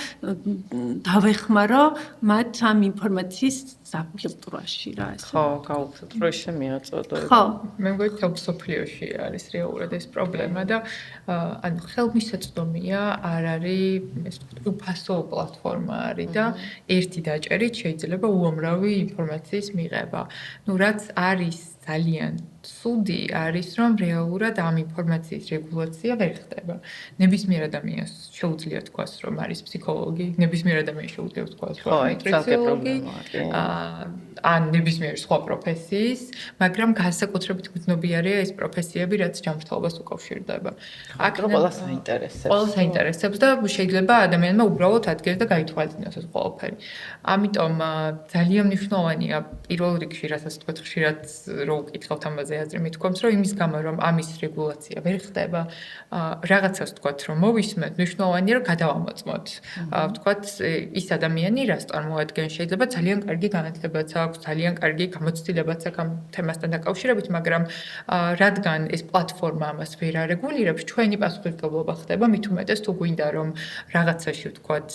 დავეხმარო მათ ამ ინფორმაციის საფილტროში რა ესე. ხო, გაუფილტრო ისე მიაწოდო. ხო, მე მგონი თელ სოფლიოში არის რეალურად ეს პრობლემა და ანუ ხელმისაწვდომია არ არის ეს უფასო პლატფორმა არის და ერთი დაჭერით შეიძლება უამრავი ინფორმაციის მიღება. ნუ რაც არის ძალიან ცუდი არის რომ რეალურად ამ ინფორმაციის რეგულაცია ვერ ხდება. ნებისმიერ ადამიანს შეუძლია თქვას რომ არის ფსიქოლოგი, ნებისმიერ ადამიანს შეუძლია თქვას რომ არის ნუტრიციოლოგი, ან ნებისმიერ სხვა პროფესიის, მაგრამ განსაკუთრებით გრძნობიარეა ეს პროფესიები, რაც ჯანმრთელობას უკავშირდება. აქ ყველას აინტერესებს. ყველას აინტერესებს და შეიძლება ადამიანმა უბრალოდ ადგეს და გაითვალისწინოს ეს ყველაფერი. ამიტომ ძალიან მნიშვნელოვანია პირველ რიგში, რასაც თქვით, ხშირად რო ვკითხავთ ამაზე აზრი მithქვამს, რომ იმის გამო რომ ამის რეგულაცია ვერ ხდება, რაღაცას თქვათ რომ მოვისმენთ, მნიშვნელოვანია რომ გადავამოწმოთ. ვთქვათ, ის ადამიანი რას წარმოადგენს, შეიძლება ძალიან კარგი განათლებაც აქვს, ძალიან კარგი გამოცდილებაც აქვს ამ თემასთან დაკავშირებით, მაგრამ რადგან ეს პლატფორმა ამას ვერ არეგულირებს, ჩვენი პასუხისმგებლობა ხდება, მით უმეტეს თუ გვინდა რომ რაღაცაში ვთქვათ,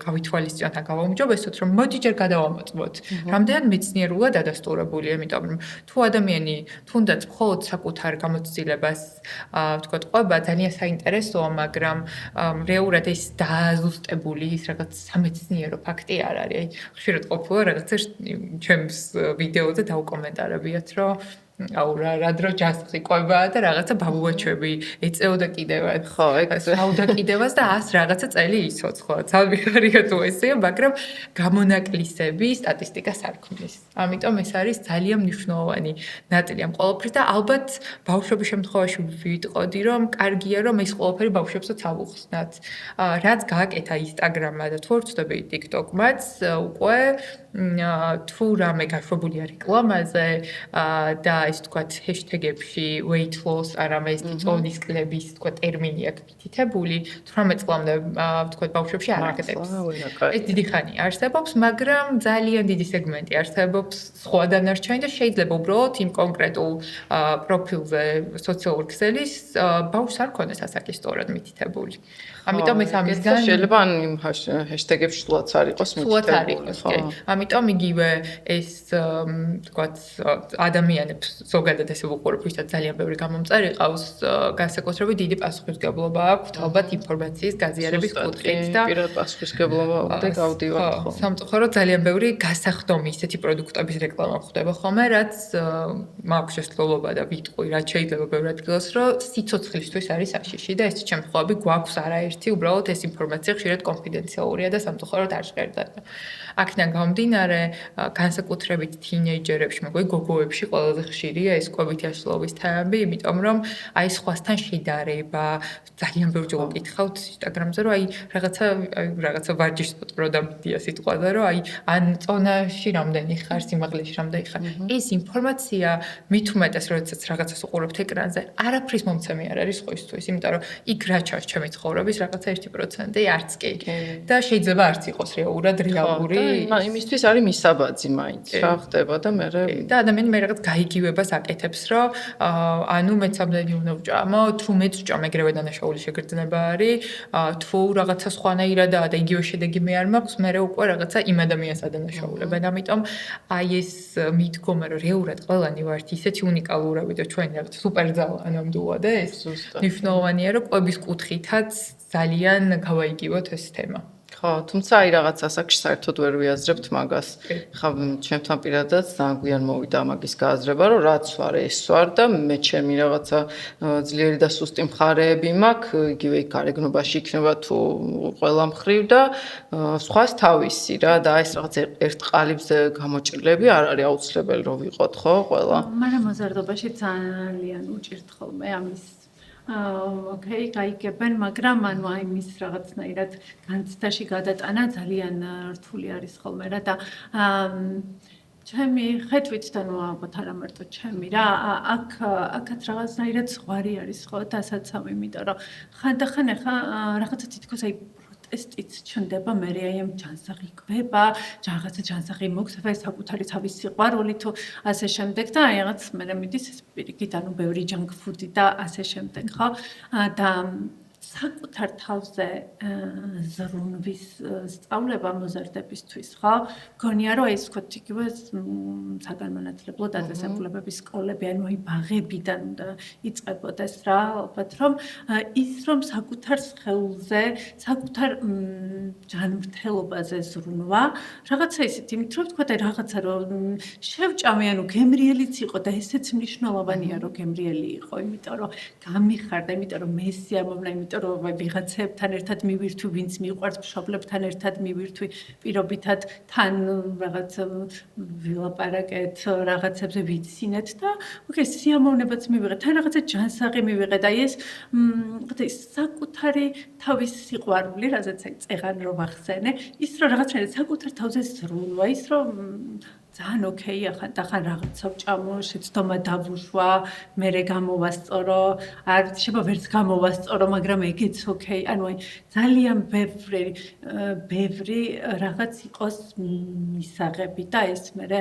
გავითვალისწინოთ ან გავაუმჯობესოთ, რომ მოდი ჯერ გადავამოწმოთ. რამდენად მეცნიერულად ადასტურებულია, იმიტომ რომ თუ ადამიანი თუნდაც მხოლოდ საკუთარ გამოცდილებას ვთქვათ, ყვება ძალიან საინტერესოა, მაგრამ რეალურად ეს დააზუსტებული ის რაღაც სამეცნიერო ფაქტი არ არის. აი, ხშირად ყოფილა რაღაცა ჩემს ვიდეოზე დაუკომენტარებიათ, რომ აუ რა დრო ჯასტი ყვება და რაღაცა ბაბუაჩები ეწეოდა კიდევაც. ხო, ეგ საუდა კიდევაც და 100 რაღაცა წელი იცოცხლა. ძალიან თუ ესეა, მაგრამ გამონაკლისები სტატისტიკას არ ქმნის. ამიტომ ეს არის ძალიან მნიშვნელოვანი ნაწილი ამ ყველაფრის და ალბათ ბავშვების შემთხვევაში ვიტყოდი, რომ კარგია რომ ეს ყველაფერი ბავშვებსაც ავუხსნათ. რაც გააკეთა Instagram-მა და თუ არ ვწდები TikTok-მაც, უკვე თუ რამე გაშვებულია რეკლამაზე და ის თქვათ ჰეშტეგებში weight loss არამე ეს წონის კლების თქვათ ტერმინი აქვს მითითებული 18 წლამდე თქვათ ბავშვებში არ აკეთებს. ეს დიდი ხანი არსებობს, მაგრამ ძალიან დიდი სეგმენტი არსებობს სხვა დანარჩენი და შეიძლება უბრალოდ იმ კონკრეტულ პროფილზე სოციალურ ქსელის ბავშვს არ ქონდეს ასაკი სწორად მითითებული. ამიტომ ეს ამისგან შეიძლება ან იმ ჰეშტეგებში სულაც არ იყოს მითითებული. ამიტომ იგივე ეს თქვათ ადამიანებს ზოგადად ესე ვუყურებ, ვისაც ძალიან ბევრი გამომწერი ყავს, განსაკუთრებით დიდი პასუხისმგებლობა აქვს ალბათ ინფორმაციის გაზიარების კუთხით და პირად პასუხისმგებლობა უნდა გავდივართ ხო. სამწუხაროდ ძალიან ბევრი გასახდომი ისეთი პროდუქტების რეკლამა ხდება ხოლმე, რაც მაქვს შესაძლებლობა და ვიტყვი, რაც შეიძლება ბევრ ადგილას, რომ სიცოცხლისთვის არის საშიში და ეს შემთხვევები გვაქვს არაერთი, უბრალოდ ეს ინფორმაცია ხშირად კონფიდენციალურია და სამწუხაროდ არ ჟღერდება. აქედან გამომდინარე, განსაკუთრებით თინეიჯერებში, მეგონი გოგოებში ყველაზე ხშირია ეს კვებითი აშლილობის თემები, იმიტომ რომ აი სხვასთან შედარება, ძალიან ბევრჯერ ვკითხავთ Instagram-ზე, რომ აი რაღაცა ვარჯიშობთ პროდამტია სიტყვაზე, რომ აი ან წონაში რამდენი ხარ, სიმაღლეში რამდენი ხარ. ეს ინფორმაცია მით უმეტეს, როდესაც რაღაცას უყურებთ ეკრანზე, არაფრის მომცემი არ არის სხვისთვის, იმიტომ რომ იქ რა ჩანს ჩემი ცხოვრების რაღაცა 1% არც კი. და შეიძლება არც იყოს რეალურად რეალური. იმისთვის იმისთვის არის მისაბაძი მაინც რა ხდება და მე და ადამიანი მე რაღაც გაიგივებას აკეთებს, რომ ანუ მეც ამდენი უნდა ვჭამო, თუ მეც ვჭამ ეგრევე დანაშაული შეგრძნება არის, თუ რაღაცა სხვანაირადაა და იგივე შედეგი მე არ მაქვს, მე უკვე რაღაცა იმ ადამიანს ადანაშაულებენ. ამიტომ აი ეს მიდგომა, რომ რეურად ყველანი ვართ ისეთი უნიკალურები და ჩვენ რაღაც სუპერძალა ნამდვილად და ეს მნიშვნელოვანია, რომ კვების კუთხითაც ძალიან გავაიგივოთ ეს თემა. ხო, თუმცა აი რაღაც ასაკში საერთოდ ვერ ვიაზრებთ მაგას. ხა ჩემთან პირადად ძალიან მოვიდა მაგის გააზრება, რომ რაც ვარ, ეს ვარ და მე ჩემი რაღაცა ძლიერი და სუსტი მხარეები მაქვს, იგივე იქ გარეგნობაში იქნება თუ ყველა მხრივ და სხვას თავისი რა და ეს რაღაც ერთ ყალიბზე გამოჭრილები არ არის აუცილებელი რომ ვიყოთ, ხო, ყველა. მაგრამ მოზარდობაში ძალიან უჭირთ ხოლმე ამის ოკეი, გაიგებენ, მაგრამ ანუ აი მის რაღაცნაირად განცდაში გადატანა ძალიან რთული არის ხოლმე რა და ჩემი ხედვით და ნუ ალბათ არა მარტო ჩემი რა აქაც რაღაცნაირად ზღვარი არის ხო დასაცავი, იმიტომ რომ ხანდახან ახლა რაღაცა თითქოს აი ტესტიც ჩნდება, მე აი ამ ჯანსაღი კვება, რაღაცა ჯანსაღი მოხდება საკუთარი თავის სიყვარული თუ ასე შემდეგ და აი რაღაც მე მიდის ეს პირიქით, ანუ ბევრი junk food და ასე შემდეგ, ხო? და საკუთარ თავზე ზრუნვის სწავლება მოზარდებისთვის, ხო? გონია რომ ეს ვთქვათ იგივე საგანმანათლებლო დაწესებულებების სკოლები, ანუ აი ბაღებიდან უნდა იწყებოდეს რა, ალბათ რომ ის რომ საკუთარ სხეულზე, საკუთარ ჯანმრთელობაზე ზრუნვა, რაღაცა ისეთი, იმით რომ ვთქვათ აი რაღაცა რომ შევჭამე, ანუ გემრიელიც იყო და ესეც მნიშვნელოვანია რომ გემრიელი იყო, იმიტომ რომ გამიხარდა, იმიტომ რომ მე სიამოვნა, იმიტომ რომ ვიღაცებთან ერთად მივირთვი, ვინც მიყვარს მშობლებთან ერთად მივირთვი, პირობითად თან რაღაც ვილაპარაკეთ, რაღაცებზე ვიცინეთ და ოკეი, სიამოვნებაც მივიღეთ, თან რაღაცა ჯანსაღი მივიღეთ, აი ეს საკუთარი თავის სიყვარული, რაზეც აი წეღან რომ ახსენე, ის რომ რაღაცნაირად საკუთარ თავზე ზრუნვა, ის რომ ძალიან ოკეია ხან რაღაცა ვჭამო, შეცდომა დავუშვა, მერე გამოვასწორო, არ შეიძლება ვერც გამოვასწორო, მაგრამ ეგეც ოკეი. ანუ აი ძალიან ბევრი რაღაც იყოს მისაღები და ეს მერე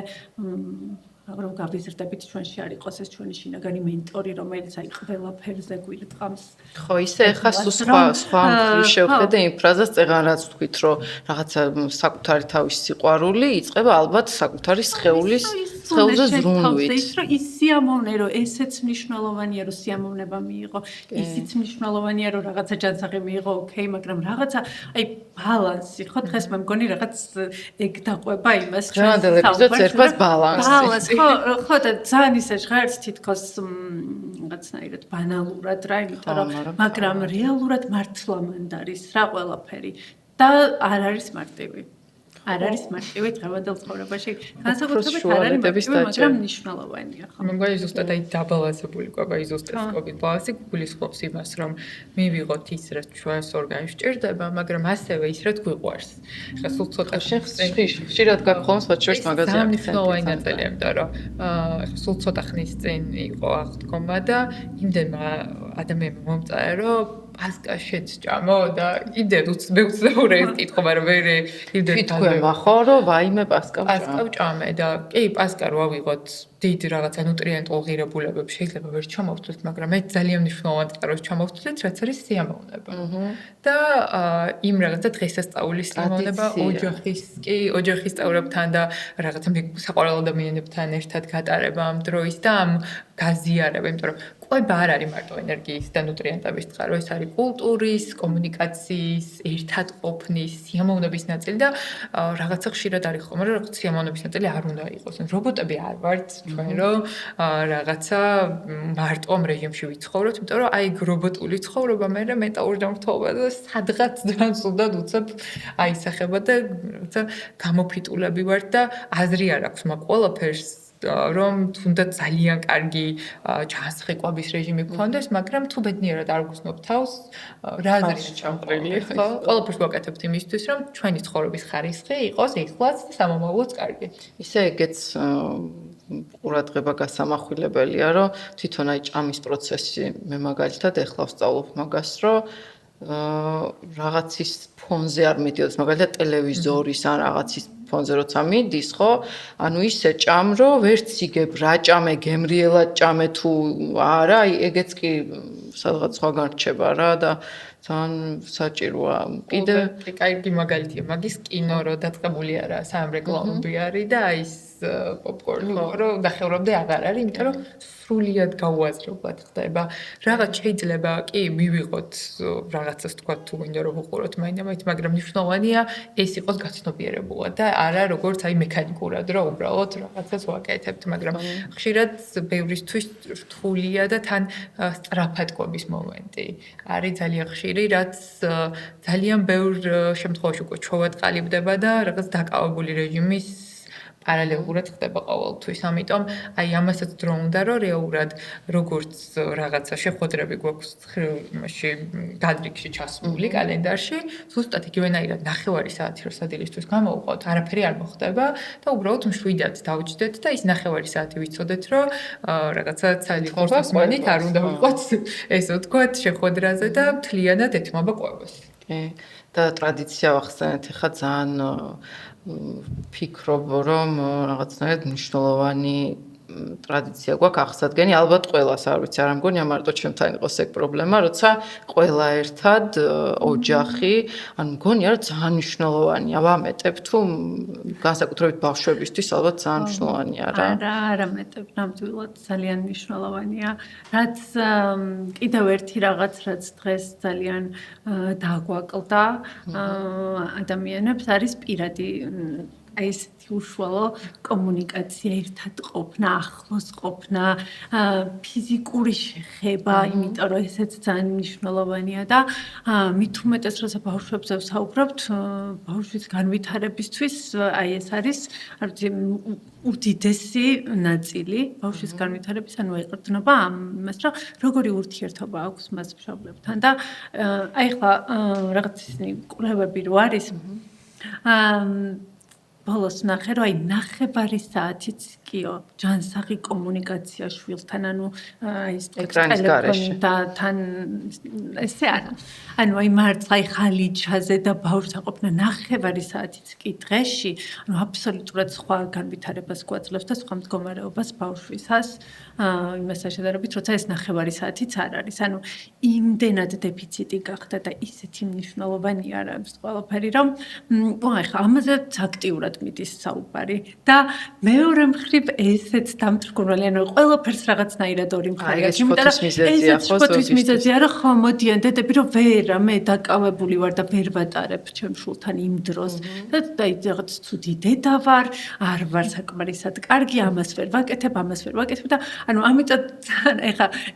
რომ გავიზრდებით ჩვენში არ იყოს ეს ჩვენი შინაგანი მენტორი, რომელიც აი ყველაფერზე გვირთყამს. ხო, ისე ახლა სხვა მხრივ შევხედე იმ ფრაზას წეღან რაც ვთქვით, რომ რაღაცა საკუთარი თავის სიყვარული იწყება ალბათ საკუთარი სხეულის სხეულზე ზრუნვით. ის რომ ის სიამოვნე, რომ ესეც მნიშვნელოვანია, რომ სიამოვნება მიიღო, ისიც მნიშვნელოვანია, რომ რაღაცა ჯანსაღი მიიღო, ოკეი, მაგრამ რაღაცა აი ბალანსი, ხო, დღეს მე მგონი რაღაც ეგ დაყვება იმას ჩვენამდელ ეპიზოდს ერქვა ბალანსი. ხო და ძალიან ისე ჟღერს თითქოს რაღაცნაირად ბანალურად რა, იმიტომ რომ მაგრამ რეალურად მართლა მანდ არის რა ყველაფერი და არ არის მარტივი. არ არის მარტივი დღევანდელ ცხოვრებაში. განსაკუთრებით არ არის მარტივი, მაგრამ მნიშვნელოვანია, ხო? მე მგონი ზუსტად აი დაბალანსებული კვება, ის ზუსტად კვების ბალანსი გულისხმობს იმას, რომ მივიღოთ ის, რაც ჩვენს ორგანიზმს სჭირდება, მაგრამ ასევე ის, რაც გვიყვარს. ხა სულ ცოტა ხშირად გაგხსოვს მათ შორის მაგაზე ძალიან მნიშვნელოვანი ნაწილია, იმიტომ რომ სულ ცოტა ხნის წინ იყო აღდგომა და იმდენმა ადამიანმა მომწაე, რომ პასკა შეჭამო და იმდენ უცნაური ეს კითხვა, მაგრამ ვერ იმდენ თვითქვევა ხო, რომ ვაიმე პასკა ვჭამე და კი პასკა რო ავიღოთ დიდ რაღაცა ნუტრიენტულ ღირებულებებს შეიძლება ვერ ჩამოვთვლით, მაგრამ მე ძალიან მნიშვნელოვანი წყაროს ჩამოვთვლით, რაც არის სიამოვნება. და იმ რაღაცა დღესასწაულის სიამოვნება, ოჯახის წევრებთან და რაღაცა საყვარელ ადამიანებთან ერთად გატარება ამ დროის და ამ გაზიარება, იმიტომ რომ კვება არ არის მარტო ენერგიის და ნუტრიენტების წყარო, ეს არის კულტურის, კომუნიკაციის, ერთად ყოფნის, სიამოვნების ნაწილი და რაღაცა ხშირად არის ხოლმე, რომ რაღაც სიამოვნების ნაწილი არ უნდა იყოს. რობოტები არ ვართ ჩვენ, რომ რაღაცა მარტო ამ რეჟიმში ვიცხოვროთ, იმიტომ რომ აი რობოტული ცხოვრება მე მეტაურ ჯანმრთელობაზე სადღაც დროს უნდა უცებ აისახება და რაღაცა გამოფიტულები ვართ და აზრი არ აქვს მაგ ყველაფერს რომ თუნდაც ძალიან კარგი ჯანსაღი კვების რეჟიმი გქონდეს, მაგრამ თუ ბედნიერად არ გგზნობ თავს, რა აზრია ჩამყრილი, ხო? ყველაფერს ვაკეთებთ იმისთვის, რომ ჩვენი ცხოვრების ხარისხი იყოს ეხლაც და სამომავლოც კარგი. ისე ეგეც ყურადღება გასამახვილებელია, რომ თვითონ აი ჭამის პროცესი მე მაგალითად ეხლა ვსწავლობ მაგას, რომ რაღაცის ფონზე არ მიდიოდეს, მაგალითად ტელევიზორის ან რაღაცის ფონზე როცა მიდის, ხო? ანუ ისე ჭამ, რომ ვერც იგებ რა ჭამე, გემრიელად ჭამე თუ არა, ეგეც კი სადღაც სხვაგან რჩება რა და ძალიან საჭიროა. კიდე კაიგი მაგალითია, მაგის კინო რო დაწყებული არა, სამრეკლამები არის და აი ეს პოპკორნი რო დახევრამდე აღარ არის, იმიტომ რომ სრულიად გაუაზრებლად ხდება. რაღაც შეიძლება კი მივიღოთ რაღაცას თქვა თუ გინდა რომ ვუყუროთ მაინც, მაგრამ მნიშვნელოვანია ეს იყოს გაცნობიერებულად და არა როგორც აი მექანიკურად რომ უბრალოდ რაღაცას ვაკეთებთ, მაგრამ ხშირად ბევრისთვის რთულია და თან სწრაფად ყვების მომენტი. არის ძალიან ხშირი, რაც ძალიან ბევრ შემთხვევაში უკვე ჩვეულებრივად ყალიბდება და რაღაც დაკავებული რეჟიმის პარალელურად ხდება ყოველთვის. ამიტომ აი ამასაც დრო უნდა რომ რეალურად როგორც რაღაცა შეხვედრები გვაქვს იმაში გადრიგში ჩასმული კალენდარში, ზუსტად იგივენაირად ნახევარი საათი რო სადილისთვის გამოვყოთ, არაფერი არ მოხდება და უბრალოდ მშვიდად დავჭდეთ და ის ნახევარი საათი ვიცოდეთ რომ რაღაცა ცალი ხორცმანით არ უნდა ვიყოთ ესე ვთქვათ შეხვედრაზე და მთლიანად ეთმობა ყვებას. კი და ტრადიცია ვახსენეთ, ხა ძალიან ფიქრობ რომ რაღაცნაირად მნიშვნელოვანი ტრადიცია გვაქვს აღსადგენი, ალბათ ყველას არ ვიცი, არ მგონია მარტო ჩემთან იყოს ეგ პრობლემა, როცა ყველა ერთად ოჯახი, ანუ მგონია რომ ძალიან მნიშვნელოვანია, ვამეტებ თუ განსაკუთრებით ბავშვებისთვის ალბათ ძალიან მნიშვნელოვანია რა. არა მეტებ, ნამდვილად ძალიან მნიშვნელოვანია. რაც კიდევ ერთი რაღაც, რაც დღეს ძალიან დაგვაკლდა ადამიანებს, არის პირადი აი ესეთი უშუალო კომუნიკაცია, ერთად ყოფნა, ახლოს ყოფნა, ფიზიკური შეხება, იმიტომ რომ ესეც ძალიან მნიშვნელოვანია და მით უმეტეს როცა ბავშვებზე ვსაუბრობთ, ბავშვის განვითარებისთვის აი ეს არის უდიდესი ნაწილი ბავშვის განვითარების, ანუ ეყრდნობა ამას, რომ როგორი ურთიერთობა აქვს მას მშობლებთან და აი ხლა რაღაც ისინი კვლევები რო არის ბოლოს ნახე, რომ აი ნახევარი საათიც კიო, ჯანსაღი კომუნიკაცია შვილთან, ანუ აი ეს ტელეფონი და თან ესე არა. ანუ აი მართლა აი ხალიჩაზე და ბავშვთან ყოფნა ნახევარი საათიც კი დღეში, ანუ აბსოლუტურად სხვა განვითარებას გვაძლევს და სხვა მდგომარეობას ბავშვისას, იმასთან შედარებით, როცა ეს ნახევარი საათიც არ არის. ანუ იმდენად დეფიციტი გახდა და ისეთი მნიშვნელოვანია რა ეს ყველაფერი, რომ აი ხა ამაზეც აქტიურად მიდის საუბარი და მეორე მხრივ ესეც დამთრგუნვალი, ანუ ყველაფერს რაღაცნაირად ორი მხარე აქვს, იმიტომ რომ ესეც შფოთვის მიზეზია, რომ ხო მოდიან დედები, რომ ვერა მე დაკავებული ვარ და ვერ ვატარებ ჩემ შულთან იმ დროს და აი რაღაც ცუდი დედა ვარ, არ ვარ საკმარისად კარგი, ამას ვერ ვაკეთებ და ანუ ამიტომ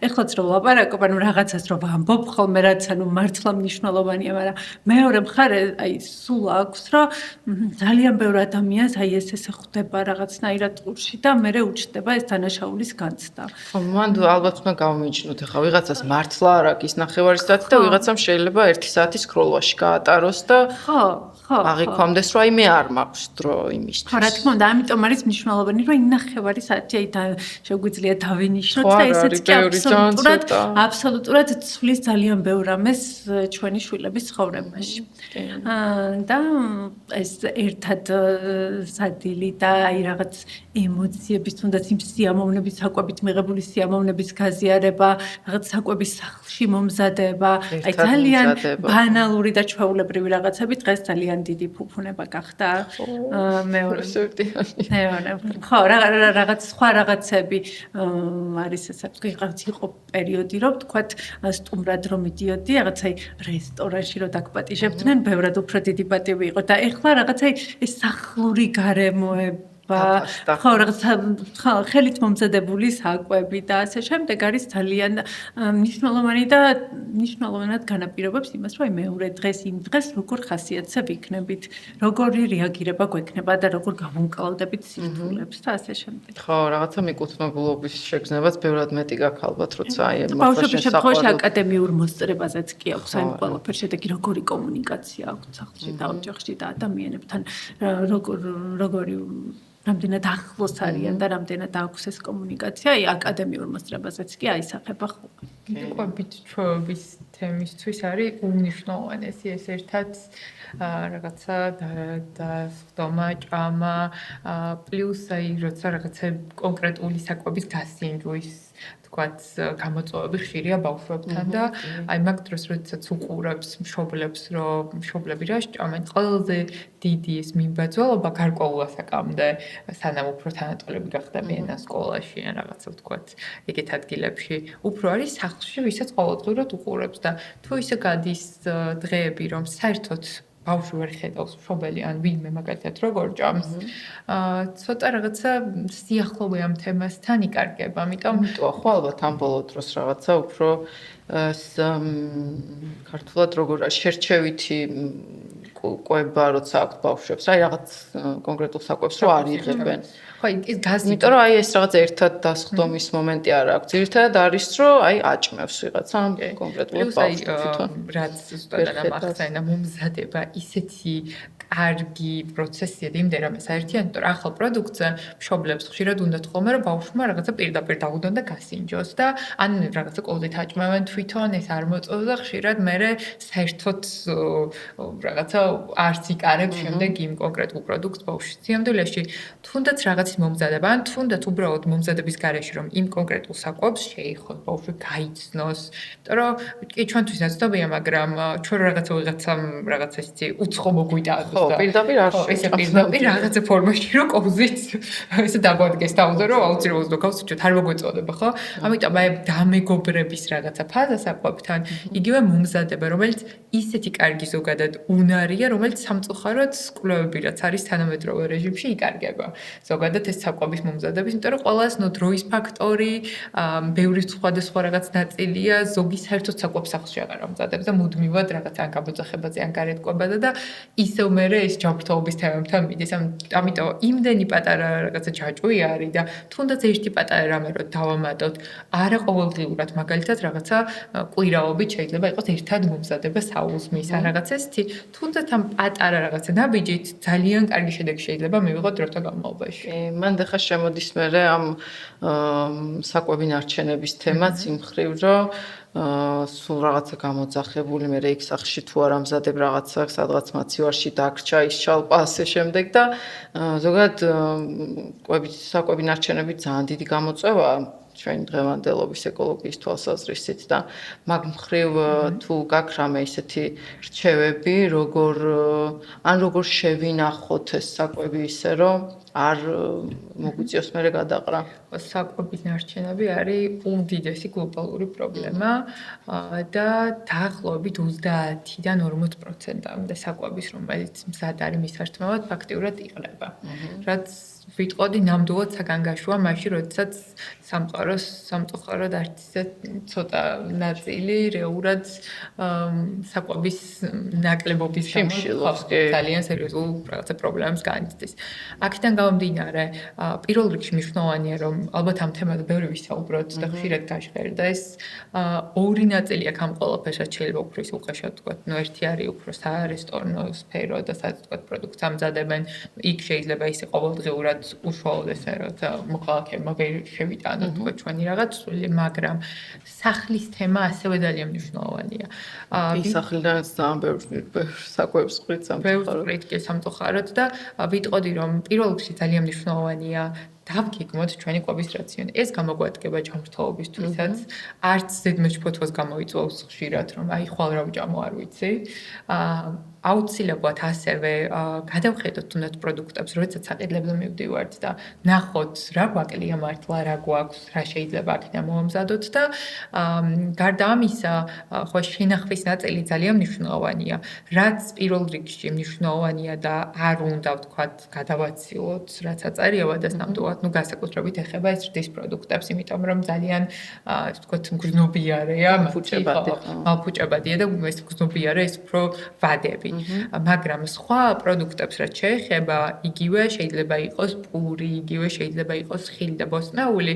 ეხლაც რომ ვლაპარაკობ, ანუ რაღაცას რომ ვამბობ ხოლმე, რაც ანუ მართლა მნიშვნელოვანია, მაგრამ მეორე მხარე აი სულ აქვს, რომ ძალიან ბევრ ადამიანს აი ეს ხვდება რაღაცნაირად ყურში და მე უჩნდება ეს დანაშაულის განცდა. ხო, მან ალბათ უნდა გავმიჯნოთ, ახლა ვიღაცას მართლა არ აქვს ის ნახევარი საათი და ვიღაცამ შეიძლება 1 საათი სკროლვაში გაატაროს და ხო. აღიქვამდეს რომ აი მე არ მაქვს დრო იმისთვის. ხო, რა თქმა უნდა, ამიტომ არის მნიშვნელოვანი, რომ ნახევარი საათი აი შეგვიძლია დავინიშნოთ და ესეც კი აბსოლუტურად ცვლის ძალიან ბევრ ამას ჩვენი შვილების ცხოვრებაში. და ეს ერთად სადილი და აი რაღაც ემოციების, თუნდაც იმ სიამოვნების საკვებით მიღებული სიამოვნების გაზიარება, რაღაც საკვების სახლში მომზადება, აი ძალიან ბანალური და ჩვეულებრივი რაღაცები დღეს ძალიან დიდი ფუფუნება გახდა მეორე. ხო, რაღაც სხვა რაღაცები არის ესე რაღაც იყო პერიოდი, რომ თქვათ სტუმრად რომ მიდიოდი, რაღაცა რესტორანში რომ დაგპატიჟებდნენ, ბევრად უფრო დიდი პატივი იყო და ეხლა რაღაცა ეს სახლური გარემოება ხო რაღაცა ხელით მომზადებული საკვები და ასე შემდეგ არის ძალიან მნიშვნელოვანი და მნიშვნელოვნად განაპირობებს იმას, რომ მეორე დღეს იმ დღეს როგორ ხასიათზე ვიქნებით, როგორი რეაგირება გვექნება და როგორ გავუმკლავდებით სირთულებს და ასე შემდეგ. ხო, რაღაცა მიკუთვნებულობის შეგრძნებაც ბევრად მეტი გაქვს ალბათ, როცა აი ბავშვების შემთხვევაში აკადემიურ მოსწრებაზეც კი აქვს აი ყველაფერ შედეგი, როგორი კომუნიკაცია აქვს სახლში და ოჯახში და ადამიანებთან, როგორი რამდენად ახლოს არიან და რამდენად აქვს ეს კომუნიკაცია, აი აკადემიურ მოსწრებაზეც კი აისახება ხოლმე. ყვებით ჩვეობის თემისთვის არის უნიშნულოვანესი ეს ერთად რაღაცა დასხდომა, ჭამა, პლუს აი როცა რაღაცა კონკრეტული საკვების გასინჯვის თქვათ გამოწვევები ხშირია ბავშვებთან და აი მაგ დროს როდესაც უყურებს მშობლებს რომ მშობლები რა სჭამენ ყველაზე დიდი ეს მიმბაძველობა გარკვეულ ასაკამდე სანამ უფრო თანატოლები გახდებიან სკოლაში ან რაღაცა თქვათ ეგეთ ადგილებში უფრო არის სახლში ვისაც ყოველდღურად უყურებს და თუ ისე გადის დღეები რომ საერთოდ ბავშვი ვერ ხედავს მშობელი ან ვინმე მაგალითად როგორ ჭამს ცოტა რაღაცა სიახლოვე ამ თემასთან იკარგება ამიტომ ხო ალბათ ამ ბოლო დროს რაღაცა უფრო ქართულად როგორ შერჩევითი ყვება როცა აქვს ბავშვებს აი რაღაც კონკრეტულ საკვებს რო არ იღებენ ხო ის გაზი იმიტომ რომ აი ეს რაღაც ერთად დასხდომის მომენტი არ აქვს ძირითადად არის რომ აი აჭმევს ვიღაცა კონკრეტულად ბავშვს თვითონ რაც ზუსტად ამახსენა მომზადება ისეთი კარგი პროცესია იმდენ რომ საერთიან იმიტომ რომ ახალ პროდუქტზე მშობლებს ხშირად უნდათ ხოლმე რომ ბავშვმა რაღაცა პირდაპირ დაუდონ და გასინჯოს და ან რაღაცა კოლდით აჭმევენ თვითონ ეს არ მოწევს და ხშირად მე საერთოდ რაღაცა არც იკარებს შემდეგ იმ კონკრეტულ პროდუქტს ბავშვის სიამდვილეში თუნდაც რაღაცის მომზადება ან თუნდაც უბრალოდ მომზადების გარეშე რომ იმ კონკრეტულ საკვებს შეიხოს ბავშვი გაიცნოს იმიტომ რომ კი ჩვენთვის ნაცნობია მაგრამ ჩვენ რაღაცა რაღაცა ისეთი უცხო მოგვიტანოს ხო პირდაპირ არ ეს პირდაპირ რაღაცა ფორმაში რომ ყოფზით ესე დაგვადგეს თავზე რომ აუცილებლად დოგავს ჩვენ არ მოგვეწოდება ხო ამიტომ აი დამეგობრების რაღაცა ფაზა საკვებთან იგივე მომზადება რომელიც ისეთი კარგი ზოგადად უნარია რომელიც სამწუხაროდ კვლევები რაც არის თანამედროვე რეჟიმში იკარგება ზოგადად ეს საკვების მომზადების იმიტომ რომ ყველას დროის ფაქტორი ბევრი სხვადასხვა რაღაც ნაწილია ზოგი საერთოდ საკვებს სახლში აღარ ამზადებს და მუდმივად რაღაც ან გამოძახებაზე ან გარეთკვებაზე და ისევ მერე ეს ჯანმრთელობის თემებთან მიდის ამიტომ იმდენი პატარა რაღაცა ჯაჭვი არის და თუნდაც ერთი პატარა რამე რო დავამატოთ არა ყოველდღიურად მაგალითად რაღაცა კვირაობით შეიძლება იყოს ერთად მომზადება საუზმის ან რაღაც ესეთი თუნდაც ამ პატარა რაღაცა ნაბიჯით ძალიან კარგი შედეგი შეიძლება მივიღოთ დროთა განმავლობაში მან ხა შემოდის მერე ამ საკვები ნარჩენების თემაც იმ ხრივ რომ სულ რაღაცა გამოძახებული მე იქ სახში თუ არ ამზადებ რაღაცა სადღაც მაცივარში დაგრჩა ისჩალპა ასე შემდეგ და ზოგადად საკვები ნარჩენები ძალიან დიდი გამოწვევაა ჩვენი დღევანდელობის ეკოლოგიის თვალსაზრისით და მაგ მხრივ თუ გაქვს რამე ისეთი რჩევები როგორ შევინახოთ ეს საკვები ისე რომ არ მოგვიწევს მერე გადაყრა საკვების ნარჩენები არის უდიდესი გლობალური პრობლემა და დაახლოებით 30-დან 40%-მდე საკვების რომელიც მზად არის მისართმევად ფაქტიურად იყლება რაც ვიტყოდი ნამდვილად საგანგაშოა მაშინ როდესაც სამწუხაროდ არც ისე ცოტა ნაწილი რეურად საკვების ნაკლებობის გამო ძალიან სერიოზულ რაღაცა პრობლემებს განიცდის. აქედან გამომდინარე, პირველ რიგში მნიშვნელოვანია რომ ალბათ ამ თემაზე ბევრი ვისაუბროთ და ხშირად გაჟღერდა ეს ორი ნაწილი აქვს ამ ყველაფერს შეიძლება უფრო ის უყეშად თქვა. ნუ ერთი არის უფრო სარესტორნო სფერო და სადაც თქვა პროდუქტს ამზადებენ. იქ შეიძლება ისე ყოველდღიურად უშუალოდ ესე რა მოქალაქეებმა ვერ შევიტანოთ თქვა ჩვენი რაღაც სული, მაგრამ სახლის თემა ასევე ძალიან მნიშვნელოვანია. ის სახლიდან ძალიან ბევრი საკვებს ყრით სამწუხაროდ და ვიტყოდი რომ პირველ რიგში ძალიან მნიშვნელოვანია დავგეგმოთ ჩვენი კვების რაციონი. ეს გამოგვადგება ჯანმრთელობისთვისაც, არც ზედმეჩფოთვას გამოიწვევს ხშირად, რომ აი ხვალ რა ვჭამო არ ვიცი. აუცილებლად ასევე გადავხედოთ თუნდაც პროდუქტებს, როდესაც საყიდლებზე მივდივართ და ნახოთ რა გვაკლია მართლა, რა გვაქვს, რა შეიძლება აქედან მომზადოთ და გარდა ამისა, ხო შენახვის ნაწილი ძალიან მნიშვნელოვანია. რაც პირველ რიგში მნიშვნელოვანია და არ უნდა ვთქვათ გადავაცილოთ, რაც აწერიებად და ნამდვილად ნუ განსაკუთრებით ეხება ეს რდის პროდუქტებს, იმიტომ რომ ძალიან ასე ვთქვათ, გრძნობიარეა, მალფუჭებადია და ეს გრძნობიარე ის უფრო ვადები. მაგრამ სხვა პროდუქტებს რაც შეეხება, იგივე შეიძლება იყოს პური, იგივე შეიძლება იყოს ხილი და ბოსტნეული,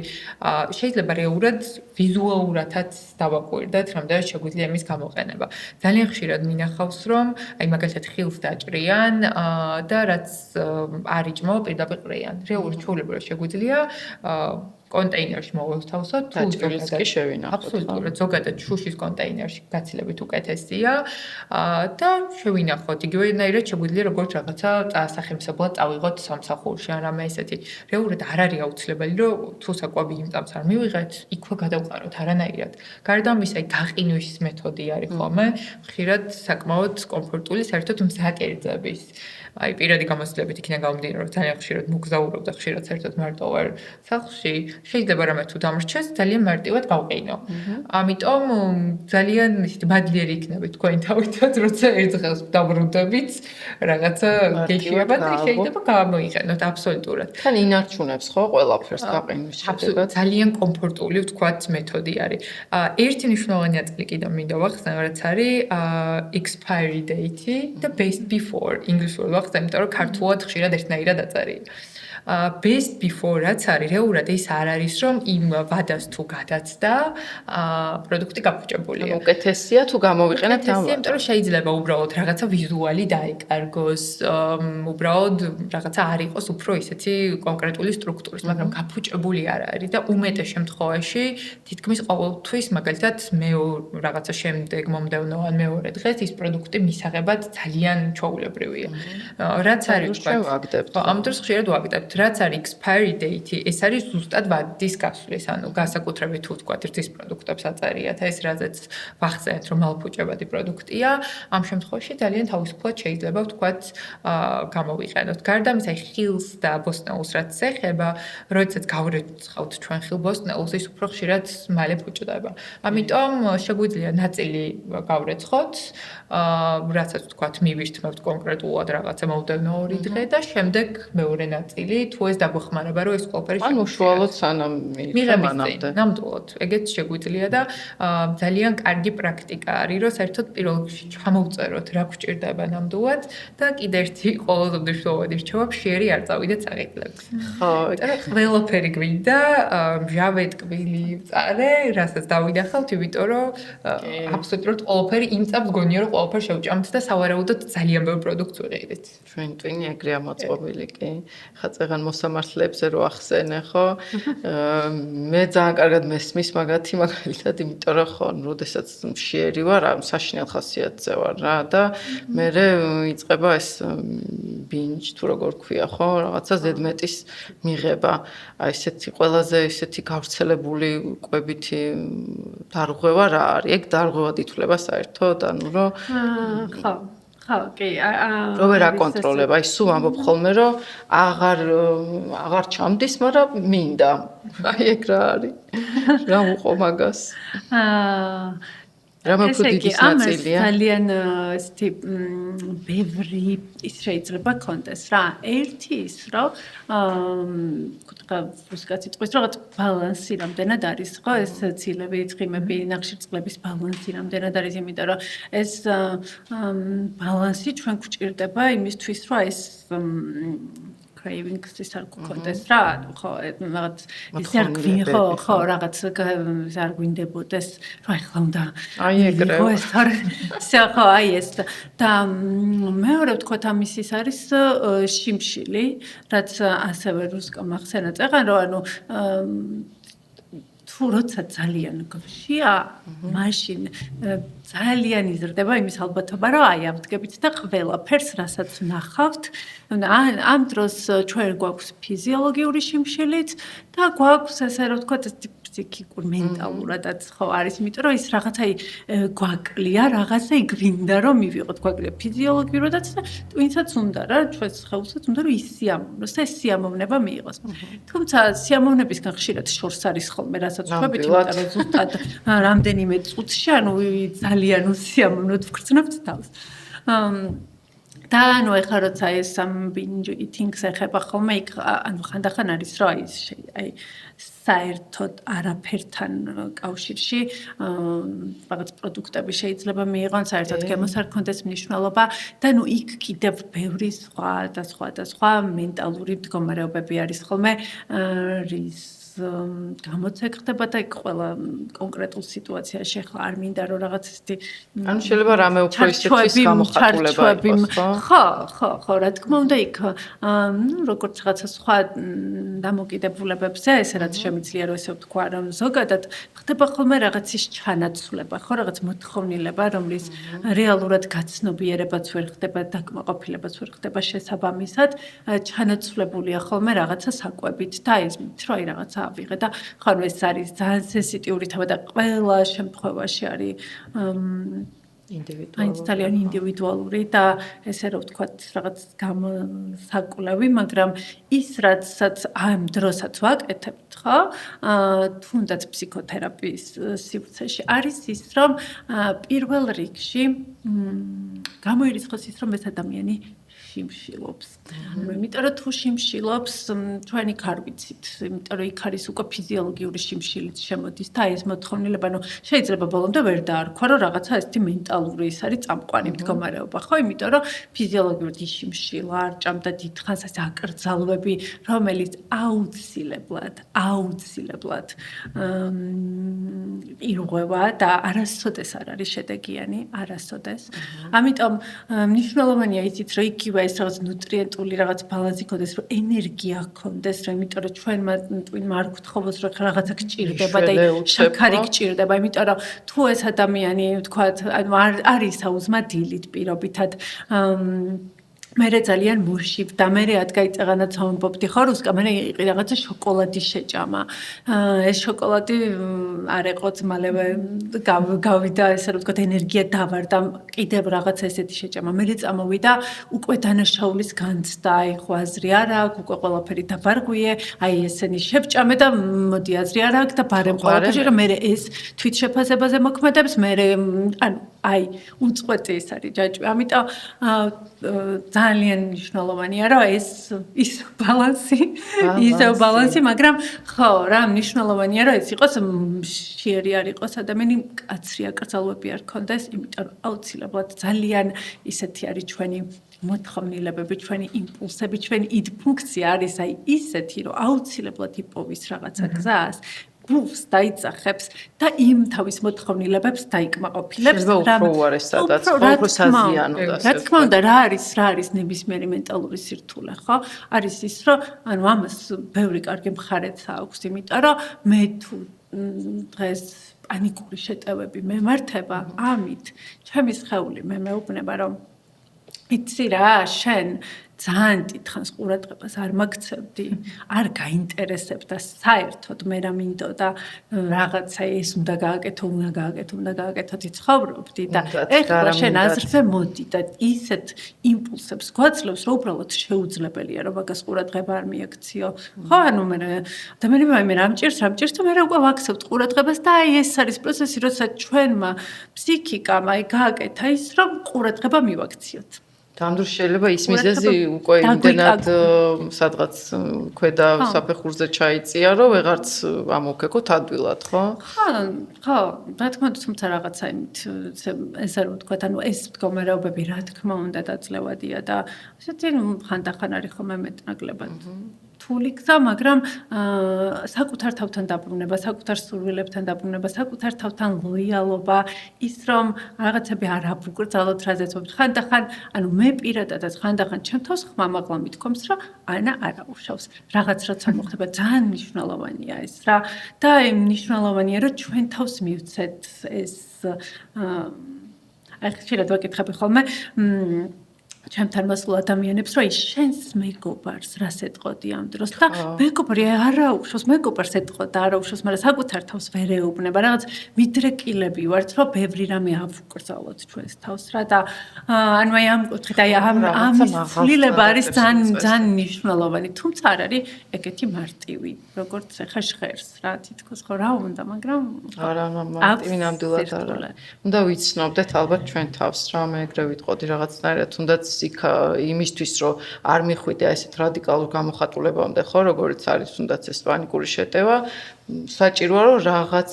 შეიძლება რეალურად ვიზუალურადაც დავაკვირდეთ, რამდენად შეგვიძლია იმის გამოყენება. ძალიან ხშირად მინახავს, რომ აი მაგალითად ხილს დაჭრიან და რაც არ იჭმო, პირდაპირ ყრიან. რეალურად ჩვეულებრივად შეგვიძლია კონტეინერში მოვთავსოთ თუ დაჭრილს კი შევინახოთ. აბსოლუტურად, ზოგადად შუშის კონტეინერში გაცილებით უკეთესია და შევინახოთ. იგივენაირად შეგვიძლია როგორც რაღაცა სახელმწიფოებად წავიღოთ სამსახურში, არამე ესეთი. რეალურად არ არის აუცილებელი, რომ თუ საკვები იმწამს არ მივიღეთ, იქვე გადავყაროთ არანაირად. გარდა ამისა, გაყინვის მეთოდი არის ხოლმე, ხშირად საკმაოდ კომფორტული საერთოდ მზაკერძების. აი პირადი გამოცდილებით იქნება გამომდინარე, რომ ძალიან ხშირად მოგზაურობ და ხშირად საერთოდ მარტო ვარ სახლში, შეიძლება რამე თუ დამრჩეს, ძალიან მარტივად გავყინო. ამიტომ ძალიან ისეთი ბადლიერი იქნებით თქვენი თავითაც, როცა ერთ დღეს დაბრუნდებით, რაღაცა გეშიებათ და შეიძლება გამოიყენოთ აბსოლუტურად. თან ინარჩუნებს ხო ყველაფერს გაყინვის შედეგად. ძალიან კომფორტული ვთქვათ მეთოდი არის. ერთი მნიშვნელოვანი ნაწილი კიდევ მინდა ვახსენო, რაც არის expiry date და best before ინგლისურად ვახსენე, იმიტომ რომ ქართულად ხშირად ერთნაირად აწერია. best before რაც არის რეალურად ის არ არის რომ იმ ვადას თუ გადაცდა პროდუქტი გაფუჭებულია. უკეთესია თუ გამოვიყენებთ ამ იმიტომ რომ შეიძლება უბრალოდ რაღაცა ვიზუალი დაიკარგოს, უბრალოდ რაღაცა არ იყოს უფრო ისეთი კონკრეტული სტრუქტურის, მაგრამ გაფუჭებული არ არის და უმეტეს შემთხვევაში თითქმის ყოველთვის მაგალითად მე რაღაცა შემდეგ მომდევნო ან მეორე დღეს ის პროდუქტი მისაღებად ძალიან ჩვეულებრივია. რაც არის შევაგდებთ. ამ დროს ხშირად ვაგდებთ. რაც არის expiry date, ეს არის ზუსტად ვადის გასვლის, ანუ განსაკუთრებით თუ თქვა ერთის პროდუქტებს აწერიათ, ეს რაზეც ვახსენეთ, რომ მალფუჭებადი პროდუქტია, ამ შემთხვევაში ძალიან თავისუფლად შეიძლება ვთქვათ გამოვიყენოთ. გარდა ამისა, ხილს და ბოსტნეულს რაც ეხება, როდესაც გავრეცხავთ ჩვენ ხილ-ბოსტნეულს, ის უფრო ხშირად მალე ფუჭდება. ამიტომ შეგვიძლია ნაწილი გავრეცხოთ, რასაც ვთქვათ მივირთმევთ კონკრეტულად რაღაცა მომდევნო 2 დღე და შემდეგ მეორე ნაწილი თუ ეს დაგვეხმარება, რომ ეს ყველაფერი ან უშუალოდ სანამ მიღებამდე. ნამდვილად, ეგეც შეგვიძლია და ძალიან კარგი პრაქტიკა არის, რომ საერთოდ პირველ რიგში ჩამოვწეროთ, რა გვჭირდება ნამდვილად და კიდე ერთი ყველაზე მნიშვნელოვანი რჩევა ფშიერი არ წავიდეთ საყიდლებს. ხო, და ყველაფერი გვინდა, მჟავე ტკბილი ვწარე, რასაც დავინახავთ, იმიტომ რომ აბსოლუტურად ყველაფერი იმ წამს გონია, რომ ყველაფერი შევჭამთ და სავარაუდოდ ძალიან ბევრ პროდუქტს ვიყიდეთ. ჩვენ ტვინი ეგრეა მოწყობილი კი. ხა წეგან მოსამართლეებზე რო ახსენე, ხო? მე ძალიან კარგად მესმის მაგალითად, იმიტომ რომ ხო, როდესაც მშიერი ვარ, საშინელ ხასიათზე ვარ რა და მე იწყება ეს ბინჯ თუ როგორ ქვია, ხო? რაღაცა ზედმეტის მიღება. აი ესეთი ყველაზე ესეთი გავრცელებული კვებითი დარღვევა რა არის? ეგ დარღვევად ითვლება საერთოდ, ანუ რომ ხო. ხო, კი, რო ვერ აკონტროლებ, აი სულ ამბობ ხოლმე, რომ აღარ ჩამდის, მაგრამ მინდა. აი ეგ რა არის? რა უყო მაგას? რამე უფრო დიდი ნაწილია. ძალიან ესეთი ბევრი ის შეიძლება კონტეს რა. ერთი ის, რომ რუსკაცი წყვის რაღაც ბალანსი რამდენად არის, ხო? ეს ცილები, ცხიმები, ნახშირწყლების ბალანსი რამდენად არის, იმიტომ რომ ეს ბალანსი ჩვენ გვჭირდება იმისთვის, რომ ეს cravings ის არ გქონდეს რა, ხო, რაღაც ის არ გვინახო, ხო, რაღაც არ გვინდებოდეს, რა ახლა უნდა აი ეგრე. ხო, ეს არ ხო, აი ეს და მეორე ვთქვათ ამის ის არის შიმშილი, რაც ასევე რუსკამ ახსენა წეგან, რომ ანუ თუ როცა ძალიან გვშია, მაშინ ძალიან იზრდება იმის ალბათობა, რომ აი ავდგებით და ყველაფერს, რასაც ვნახავთ, ამ დროს ჩვენ გვაქვს ფიზიოლოგიური შიმშილიც და გვაქვს ესე რომ ვთქვათ ფსიქიკურ მენტალურადაც ხო არის, იმიტომ რომ ის რაღაცა გვაკლია, რაღაცა გვინდა რომ მივიღოთ, გვაკლია ფიზიოლოგიურადაც და ვინცაც უნდა რა, ჩვენს ხელსაც უნდა რომ ის სიამოვნოს და ეს სიამოვნება მიიღოს. თუმცა სიამოვნებისგან ხშირად შორს არის ხოლმე, რასაც ვთქვით, იმიტომ რომ ზუსტად რამდენიმე წუთში, ანუ ძალიან უსიამოვნოდ ვგრძნობთ თავს. და ანუ ეხლა როცა ეს binge eating-ს ეხება ხოლმე იქ ანუ ხანდახან არის რომ აი საერთოდ არაფერთან კავშირში რაღაც პროდუქტები შეიძლება მიიღონ საერთოდ გემოს არ ქონდეს მნიშვნელობა და ნუ იქ კიდევ ბევრი სხვა მენტალური მდგომარეობები არის ხოლმე რის გამოცე ხდება და იქ ყველა კონკრეტულ სიტუაციაში ახლა არ მინდა რომ რაღაც ისეთი ანუ შეიძლება რამე უფრო ისეთის გამოხატულება იყოს ხო რა თქმა უნდა იქ ნუ როგორც რაღაცა სხვა დამოკიდებულებებზე ესე რაც შემიძლია რომ ესე ვთქვა რომ ზოგადად ხდება ხოლმე რაღაცის ჩანაცვლება ხო რაღაც მოთხოვნილება რომლის რეალურად გაცნობიერებაც ვერ ხდება დაკმაყოფილებაც ვერ ხდება შესაბამისად ჩანაცვლებულია ხოლმე რაღაცა საკვებით და ის რომ აი რაღაცა ავიღე და ხან ეს არის ძალიან სენსიტიური თემა და ყველა შემთხვევაში არის ძალიან ინდივიდუალური და ესე რომ ვთქვათ რაღაც გამოსაკვლევი, მაგრამ ის რაცაც ამ დროსაც ვაკეთებთ, ხო? თუნდაც ფსიქოთერაპიის სივრცეში არის ის, რომ პირველ რიგში გამოირიცხოს ის, რომ ეს ადამიანი შიმშილობს. იმიტომ რომ თუ შიმშილობს, ჩვენი არ ვიცით, იმიტომ რომ იქ არის უკვე ფიზიოლოგიური შიმშილიც შემოდის და ეს მოთხოვნილება, ну, შეიძლება ბოლომდე ვერ დაარქვა, რომ რაღაცა ესეთი მენტალური ის არის წამყვანი მდგომარეობა, ხო? იმიტომ რომ ფიზიოლოგიურად შიმშილა არ ჭამდა დიდხანს ეს აკრძალვები, რომელიც აუცილებლად ირღვევა და არასოდეს არ არის შედეგიანი, არასოდეს. ამიტომ მნიშვნელოვანია იცით, რომ იგივე ეს რაღაც ნუტრიენტული რაღაც ბალანსი ქონდეს, რომ ენერგია ქონდეს, რომ იმიტომ რომ ჩვენმა ტვინმა არ გთხოვოს, რომ რაღაცა გჭირდება და შაქარი გჭირდება, იმიტომ რომ თუ ეს ადამიანი, ვთქვათ, ანუ არ ისაუზმა დილით პირობითად მერე ძალიან მურშივ და მერე ადგაიწეღანაც ამბობდი ხო რუსკა მერე რაღაცა შოკოლადის შეჭამა ეს შოკოლადი არ ეყოთ მალევე გავიდა ესე რომ ვთქვათ ენერგია დავარდა კიდევ რაღაცა ესეთი შეჭამა მერე წამოვიდა უკვე დანაშაულის განცდა აი ხო აზრი არ აქვს უკვე ყველაფერი დაბარგვიე აი ესენი შევჭამე და მოდი აზრი არ აქვს და ბარემ ყველაფერი რომ მერე ეს თვითშეფასებაზე მოქმედებს მერე ანუ აი უწყვეტი ეს არის ჯაჭვი ამიტომ ძალიან მნიშვნელოვანია რომ ეს ბალანსი მაგრამ ხო რა მნიშვნელოვანია რომ ეს იყოს შეერი არ იყოს ადამიანი კაცრი აკრძალვები არ ქონდეს იმიტომ რომ აუცილებლად ძალიან ისეთი არის ჩვენი მოთხოვნილებები ჩვენი იმპულსები ჩვენი იდფუნქცია არის აი ისეთი რომ აუცილებლად იპოვის რაღაცა გზას გულს დაიწახებს და იმ თავის მოთხოვნილებებს დაიკმაყოფილებს რა უარესადაც უფრო საზიანო და რა თქმა უნდა რა არის ნებისმიერი მენტალური სირთულე ხო არის ის რომ ანუ ამას ბევრი კარგი მხარეც აქვს იმიტომ რომ მე თუ დღეს პანიკური შეტევები მემართება ამით ჩემი სხეული მე მეუბნება რომ იცი რა შენ ძალიან დიდხანს ყურადღებას არ მაგცევდი, არ გაინტერესებდა საერთოდ მე რა მინდოდა რაღაცა ეს უნდა გააკეთო ცხოვრობდი და ეხლა შენ აზრზე მოდი და ისეთ იმპულსებს გვაძლევს რომ უბრალოდ შეუძლებელია რომ მაგას ყურადღება არ მიაქციო. ხო ანუ მე ადამიანები მე რამჭირს და მე უკვე ვაქცევთ ყურადღებას და აი ეს არის პროცესი როცა ჩვენმა ფსიქიკამ აი გააკეთა ის რომ ყურადღება მივაქციოთ. ამ დროს შეიძლება ის მიზეზი უკვე იმდენად სადღაც ქვედა საფეხურზე ჩაიწია, რომ ვეღარც ამოვქეკოთ ადვილად, ხო? ხო, რა თქმა უნდა, თუმცა რაღაცა იმით ესე რომ ვთქვათ, ანუ ეს მდგომარეობები რა თქმა უნდა დაძლევადია და ესეთი ხანდახან არის ხოლმე მეტნაკლებად რთული გზა, მაგრამ საკუთარ თავთან დაბრუნება, საკუთარ სურვილებთან დაბრუნება, საკუთარ თავთან ლოიალობა, ის რომ რაღაცები არ აბუგრძალოთ, რაზეც ხანდახან, ანუ მე პირადადაც ხანდახან ჩემ თავს ხმამაღლა მithkoms, რომ ანა არ აუშავს. რაღაც როცა მოხდება, ძალიან მნიშვნელოვანია ეს რა და მნიშვნელოვანია, რომ ჩვენ თავს მივცეთ ეს აი ხშირად ვაკითხები ხოლმე ჩემთან მოსულ ადამიანებს რომ ის შენს მეგობარს რას ეტყოდი ამ დროს და მეგობარი არ აუშვოს მეგობარს ეტყოდა არ აუშვოს მაგრამ საკუთარ თავს ვერ ეუბნება რაღაც მიდრეკილები ვართ რომ ბევრი რამე ავუკრძალოთ ჩვენს თავს რა და ანუ აი ამ კუთხით აი ამის ცვლილება არის ძალიან მნიშვნელოვანი თუმცა არ არის ეგეთი მარტივი როგორც ახლა ჟღერს რა თითქოს ხო რა უნდა მაგრამ არა მარტივი ნამდვილად არა უნდა ვიცნობდეთ ალბათ ჩვენ თავს რა მე ეგრე ვიტყოდი რაღაცნაირად თუნდაც იქ იმისთვის, რომ არ მიხვიდე ესეთ რადიკალურ გამოხატულებამდე, ხო, როგორც არის თუნდაც ეს პანიკური შეტევა, საჭიროა რომ რაღაც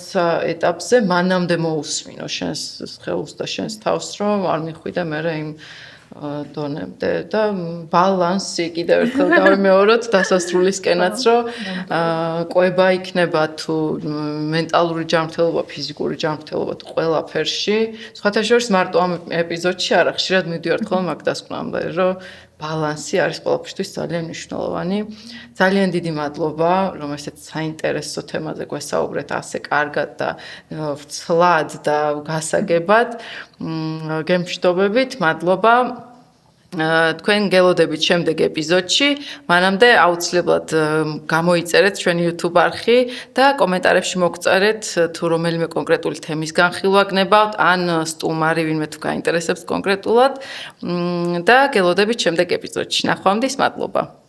ეტაპზე მანამდე მოусმინო შენს სხეულს და შენს თავს, რომ არ მიხვიდე მერე იმ დონემდე და ბალანსი კიდევ ერთხელ გავიმეოროთ დასასრულისკენაც, რომ ყვება იქნება თუ მენტალური ჯანმრთელობა, ფიზიკური ჯანმრთელობა თუ ყველაფერში. სხვათა შორის მარტო ამ ეპიზოდში არა, ხშირად მივდივართ ხოლმე მაგ დასკვნამდე, რომ ბალანსი არის ყველაფერთვის ძალიან მნიშვნელოვანი. ძალიან დიდი მადლობა, რომ ესეთ საინტერესო თემაზე გვესაუბრეთ ასე კარგად და ვრცლად და გასაგებად. გემშვიდობებით, მადლობა. თქვენ გელოდებით შემდეგ ეპიზოდში, მანამდე აუცილებლად გამოიწერეთ ჩვენი YouTube არხი და კომენტარებში მოგწერეთ თუ რომელიმე კონკრეტული თემის განხილვა გნებავთ, ან სტუმარი ვინმე თუ გაინტერესებს კონკრეტულად და გელოდებით შემდეგ ეპიზოდში. ნახვამდის, მადლობა.